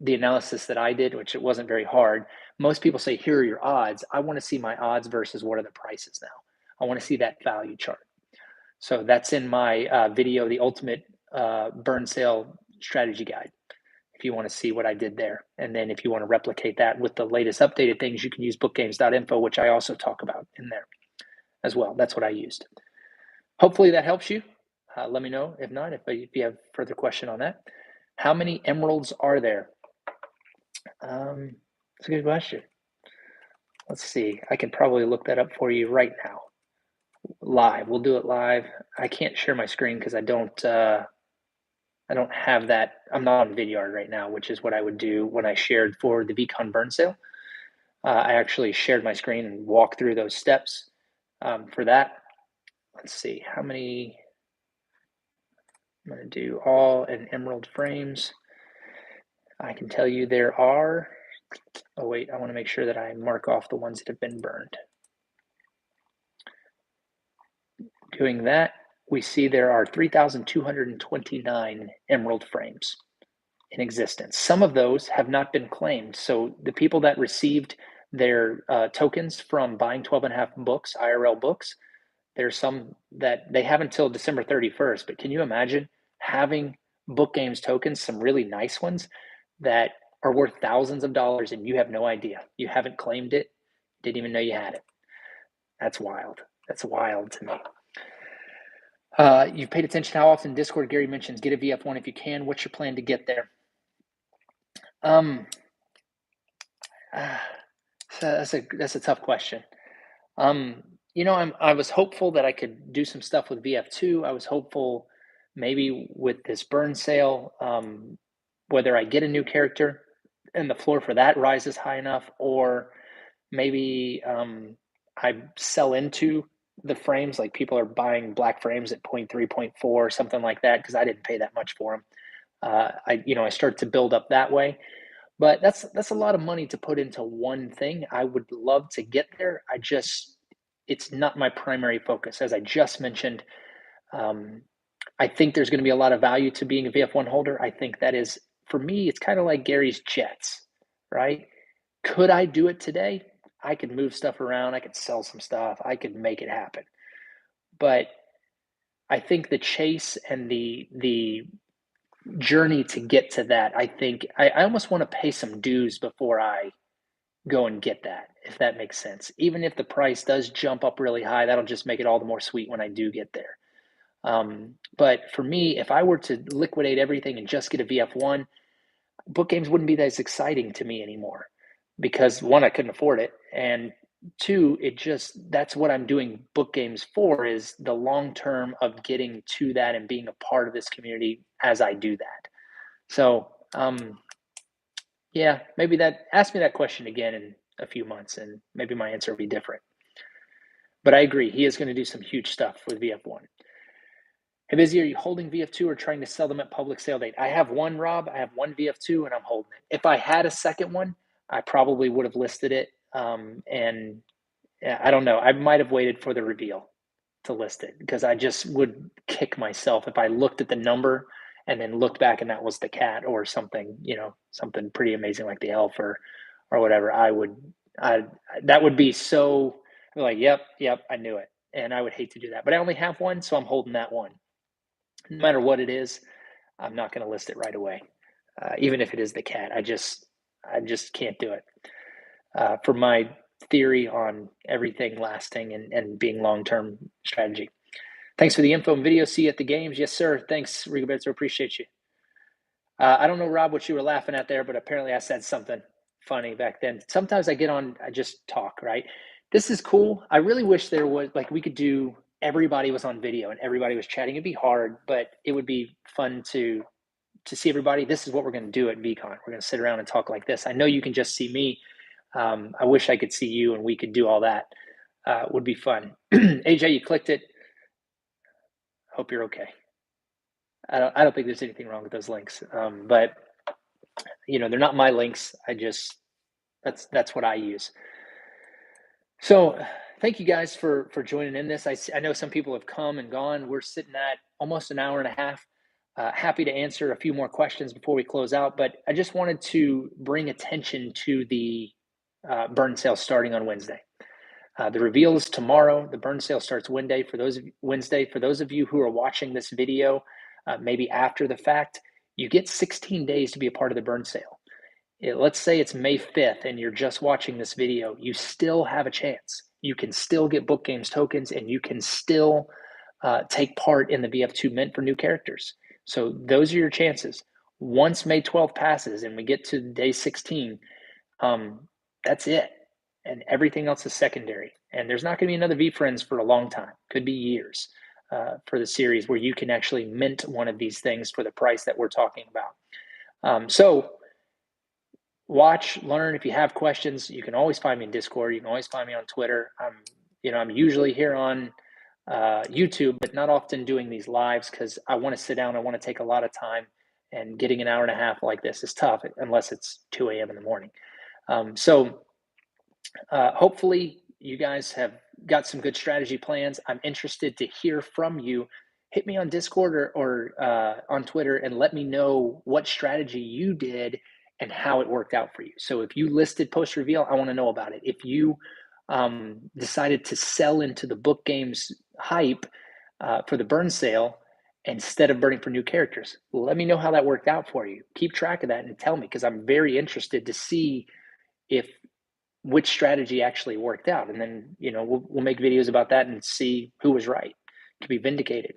the analysis that I did, which it wasn't very hard. Most people say, here are your odds. I want to see my odds versus what are the prices now. I want to see that value chart. So that's in my video, the ultimate burn sale strategy guide, if you want to see what I did there. And then if you want to replicate that with the latest updated things, you can use bookgames.info, which I also talk about in there as well. That's what I used. Hopefully that helps you. Let me know if not, if you have further question on that. How many emeralds are there? That's a good question. Let's see. I can probably look that up for you right now. Live. We'll do it live. I can't share my screen because I don't have that. I'm not on Vidyard right now, which is what I would do when I shared for the VeeCon burn sale. I actually shared my screen and walked through those steps for that. Let's see how many. I'm going to do all in emerald frames. I can tell you there are. Oh wait, I want to make sure that I mark off the ones that have been burned. Doing that, we see there are 3,229 emerald frames in existence. Some of those have not been claimed. So the people that received their tokens from buying 12.5 books, IRL books, there's some that they have until December 31st. But can you imagine having BookGames tokens, some really nice ones that are worth thousands of dollars and you have no idea? You haven't claimed it, didn't even know you had it. That's wild. That's wild to me. You've paid attention to how often Discord Gary mentions get a VF1 if you can. What's your plan to get there? That's a tough question. I was hopeful that I could do some stuff with VF2. I was hopeful maybe with this burn sale, whether I get a new character and the floor for that rises high enough, or maybe I sell into the frames, like people are buying black frames at 0.3, 0.4, something like that, because I didn't pay that much for them. I start to build up that way. But that's a lot of money to put into one thing. I would love to get there. It's not my primary focus. As I just mentioned, I think there's going to be a lot of value to being a VF1 holder. I think that is, for me, it's kind of like Gary's Jets, right? Could I do it today? I could move stuff around. I could sell some stuff. I could make it happen. But I think the chase and the journey to get to that, I think I almost want to pay some dues before I go and get that, if that makes sense. Even if the price does jump up really high, that'll just make it all the more sweet when I do get there. But for me, if I were to liquidate everything and just get a VF1, BookGames wouldn't be as exciting to me anymore because one, I couldn't afford it, and two, that's what I'm doing BookGames for, is the long term of getting to that and being a part of this community as I do that. So yeah, maybe ask me that question again in a few months and maybe my answer will be different. But I agree, he is going to do some huge stuff with VF1. Hey, Busy, are you holding VF2 or trying to sell them at public sale date? I have one, Rob. I have one VF2 and I'm holding it. If I had a second one, I probably would have listed it. And I don't know. I might have waited for the reveal to list it because I just would kick myself if I looked at the number and then looked back and that was the cat or something, something pretty amazing like the elf or whatever. That would be so like, yep, I knew it. And I would hate to do that. But I only have one, so I'm holding that one. No matter what it is, I'm not going to list it right away. Even if it is the cat, I just can't do it. For my theory on everything lasting and being long-term strategy. Thanks for the info and video. See you at the games. Yes, sir. Thanks, Rigoberto. Appreciate you. I don't know, Rob, what you were laughing at there, but apparently I said something funny back then. Sometimes I just talk, right? This is cool. I really wish there was, like, we could do, everybody was on video and everybody was chatting. It'd be hard, but it would be fun to see everybody. This is what we're going to do at VeeCon. We're going to sit around and talk like this. I know you can just see me. I wish I could see you and we could do all that. Would be fun. AJ, you clicked it. Hope you're okay. I don't think there's anything wrong with those links, but they're not my links. That's what I use. So thank you guys for joining in this. I know some people have come and gone. We're sitting at almost an hour and a half. Happy to answer a few more questions before we close out, but I just wanted to bring attention to the burn sale starting on Wednesday. The reveal is tomorrow. The burn sale starts Wednesday. For those of you who are watching this video, maybe after the fact, you get 16 days to be a part of the burn sale. Let's say it's May 5th and you're just watching this video. You still have a chance. You can still get BookGames tokens and you can still take part in the VF2 Mint for new characters. So those are your chances. Once May 12th passes and we get to day 16, that's it. And everything else is secondary. And there's not going to be another VeeFriends for a long time. Could be years for the series where you can actually mint one of these things for the price that we're talking about. So watch, learn. If you have questions, you can always find me in Discord. You can always find me on Twitter. I'm usually here on YouTube, but not often doing these lives because I want to sit down. I want to take a lot of time, and getting an hour and a half like this is tough unless it's 2 a.m. in the morning. Hopefully you guys have got some good strategy plans. I'm interested to hear from you. Hit me on Discord or on Twitter and let me know what strategy you did and how it worked out for you. So if you listed post reveal, I want to know about it. If you decided to sell into the BookGames hype for the burn sale instead of burning for new characters, let me know how that worked out for you. Keep track of that and tell me, because I'm very interested to see which strategy actually worked out. And then, we'll make videos about that and see who was right, to be vindicated.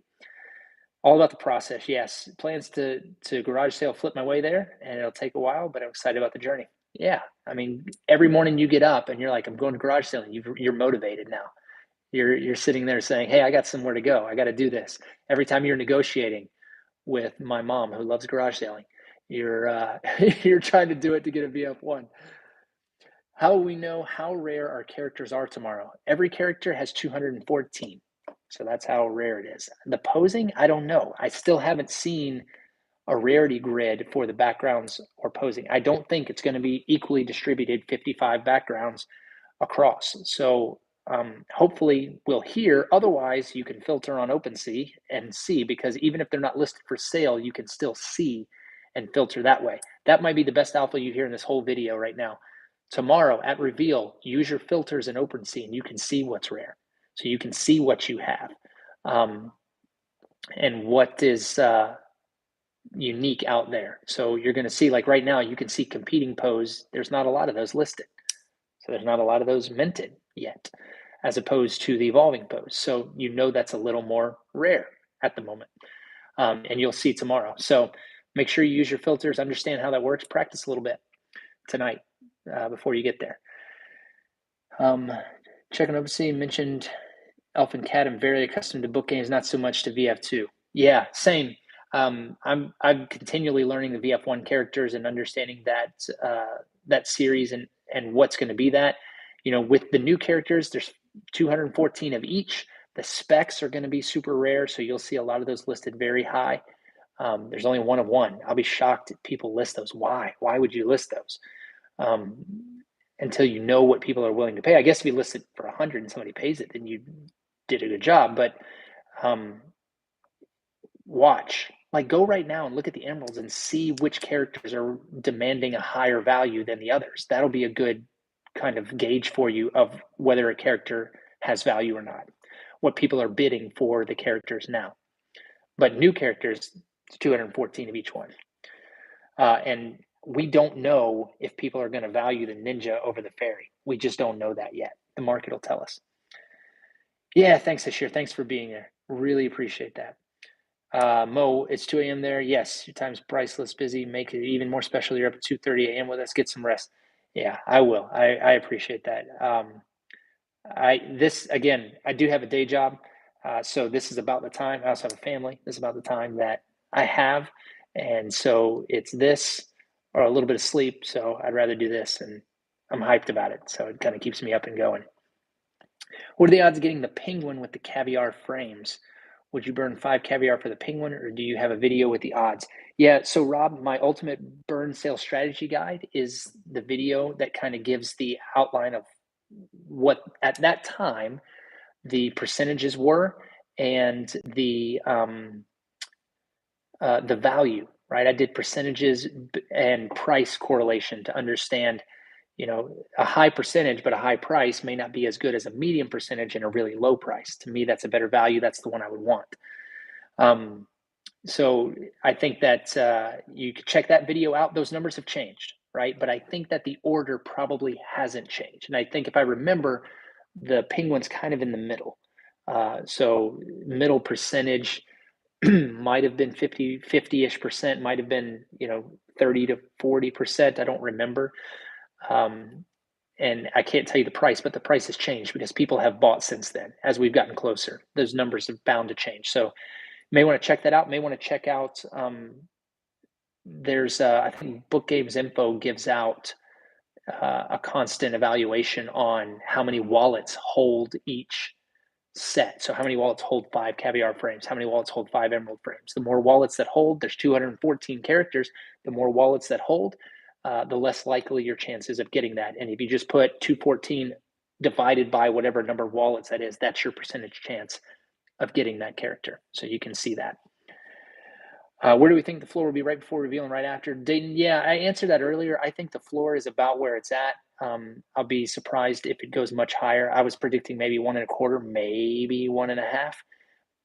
All about the process. Yes. Plans to garage sale flip my way there, and it'll take a while, but I'm excited about the journey. Yeah. I mean, every morning you get up and you're like, I'm going to garage sale, and you're motivated now. You're sitting there saying, hey, I got somewhere to go. I got to do this. Every time you're negotiating with my mom, who loves garage selling, you're you're trying to do it to get a VF1. How will we know how rare our characters are tomorrow? Every character has 214. So that's how rare it is. The posing, I don't know. I still haven't seen a rarity grid for the backgrounds or posing. I don't think it's going to be equally distributed, 55 backgrounds across. So hopefully we'll hear. Otherwise, you can filter on OpenSea and see, because even if they're not listed for sale, you can still see and filter that way. That might be the best alpha you hear in this whole video right now. Tomorrow at reveal, use your filters in OpenSea and you can see what's rare. So you can see what you have and what is unique out there. So you're going to see, like right now, you can see competing pose. There's not a lot of those listed. So there's not a lot of those minted yet, as opposed to the evolving pose. So that's a little more rare at the moment. And you'll see tomorrow. So make sure you use your filters, understand how that works, practice a little bit tonight before you get there. Checking over, see, mentioned Elf and Cat. I'm very accustomed to BookGames, not so much to VF2. Yeah, same. I'm continually learning the VF1 characters and understanding that series and what's going to be that. With the new characters, there's 214 of each. The specs are going to be super rare, so you'll see a lot of those listed very high. There's only one of one. I'll be shocked if people list those. Why? Why would you list those? Until you know what people are willing to pay. I guess if you list it for 100 and somebody pays it, then you did a good job. But watch, go right now and look at the emeralds and see which characters are demanding a higher value than the others. That'll be a good kind of gauge for you of whether a character has value or not, what people are bidding for the characters now. But new characters, it's 214 of each one. And we don't know if people are going to value the ninja over the fairy. We just don't know that yet. The market will tell us. Yeah, thanks, Ashir. Thanks for being here. Really appreciate that. Mo, it's 2 a.m. there. Yes, your time's priceless, busy. Make it even more special. You're up at 2:30 a.m. with us. Get some rest. Yeah, I will. I appreciate that. I do have a day job, so this is about the time. I also have a family. This is about the time that I have, and so it's this or a little bit of sleep. So I'd rather do this, and I'm hyped about it. So it kind of keeps me up and going. What are the odds of getting the penguin with the caviar frames? Would you burn 5 caviar for the penguin, or do you have a video with the odds? Yeah, so Rob, my ultimate burn sales strategy guide is the video that kind of gives the outline of what at that time the percentages were and the value, right? I did percentages and price correlation to understand, a high percentage but a high price may not be as good as a medium percentage and a really low price. To me, that's a better value. That's the one I would want. So I think that you could check that video out. Those numbers have changed, right? But I think that the order probably hasn't changed. And I think if I remember, the penguin's kind of in the middle. So middle percentage might have been 50-ish percent, might have been, 30 to 40%. I don't remember. And I can't tell you the price, but the price has changed because people have bought since then. As we've gotten closer, those numbers are bound to change. So may want to check that out. May want to check out, there's, I think BookGames Info gives out a constant evaluation on how many wallets hold each set. So how many wallets hold 5 caviar frames? How many wallets hold 5 emerald frames? The more wallets that hold, there's 214 characters. The more wallets that hold, the less likely your chances of getting that. And if you just put 214 divided by whatever number of wallets that is, that's your percentage chance of getting that character. So you can see that. Where do we think the floor will be right before reveal and right after? Dayton, yeah, I answered that earlier. I think the floor is about where it's at. I'll be surprised if it goes much higher. I was predicting maybe 1.25, maybe 1.5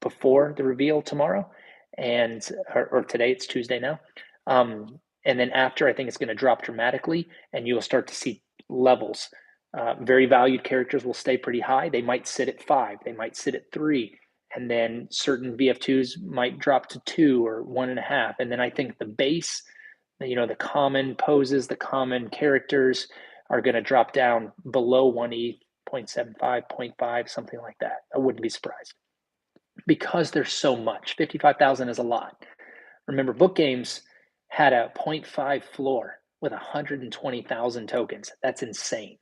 before the reveal tomorrow, or today. It's Tuesday now. And then after, I think it's going to drop dramatically, and you'll start to see levels. Very valued characters will stay pretty high. They might sit at 5. They might sit at 3. And then certain VF2s might drop to 2 or 1.5. And then I think the base, the common poses, the common characters are going to drop down below 1 ETH, 0.75, 0.5, something like that. I wouldn't be surprised because there's so much. 55,000 is a lot. Remember, BookGames had a 0.5 floor with 120,000 tokens. That's insane.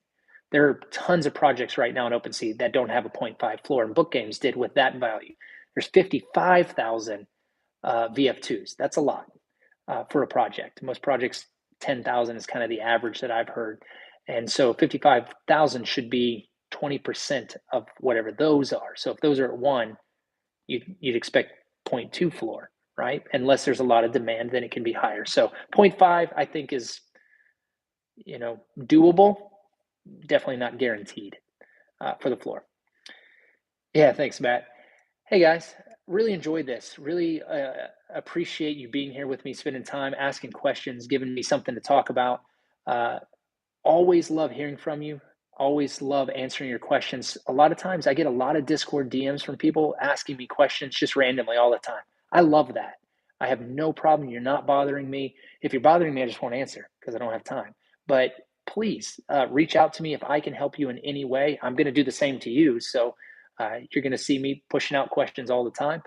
There are tons of projects right now in OpenSea that don't have a 0.5 floor, and BookGames did with that value. There's 55,000 VF2s. That's a lot for a project. Most projects, 10,000 is kind of the average that I've heard. And so 55,000 should be 20% of whatever those are. So if those are at 1, you'd expect 0.2 floor, right? Unless there's a lot of demand, then it can be higher. So 0.5, I think, is doable. Definitely not guaranteed for the floor. Yeah, thanks, Matt. Hey, guys, really enjoyed this. Really appreciate you being here with me, spending time, asking questions, giving me something to talk about. Always love hearing from you. Always love answering your questions. A lot of times I get a lot of Discord DMs from people asking me questions just randomly all the time. I love that. I have no problem. You're not bothering me. If you're bothering me, I just won't answer because I don't have time. But please reach out to me if I can help you in any way. I'm going to do the same to you. So you're going to see me pushing out questions all the time.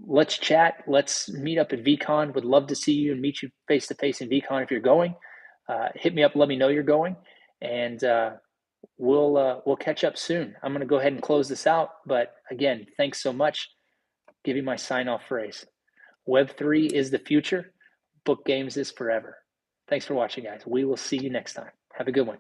Let's chat. Let's meet up at VeeCon. Would love to see you and meet you face to face in VeeCon if you're going. Hit me up. Let me know you're going, and we'll catch up soon. I'm going to go ahead and close this out. But again, thanks so much. Give you my sign-off phrase. Web3 is the future. BookGames is forever. Thanks for watching, guys. We will see you next time. Have a good one.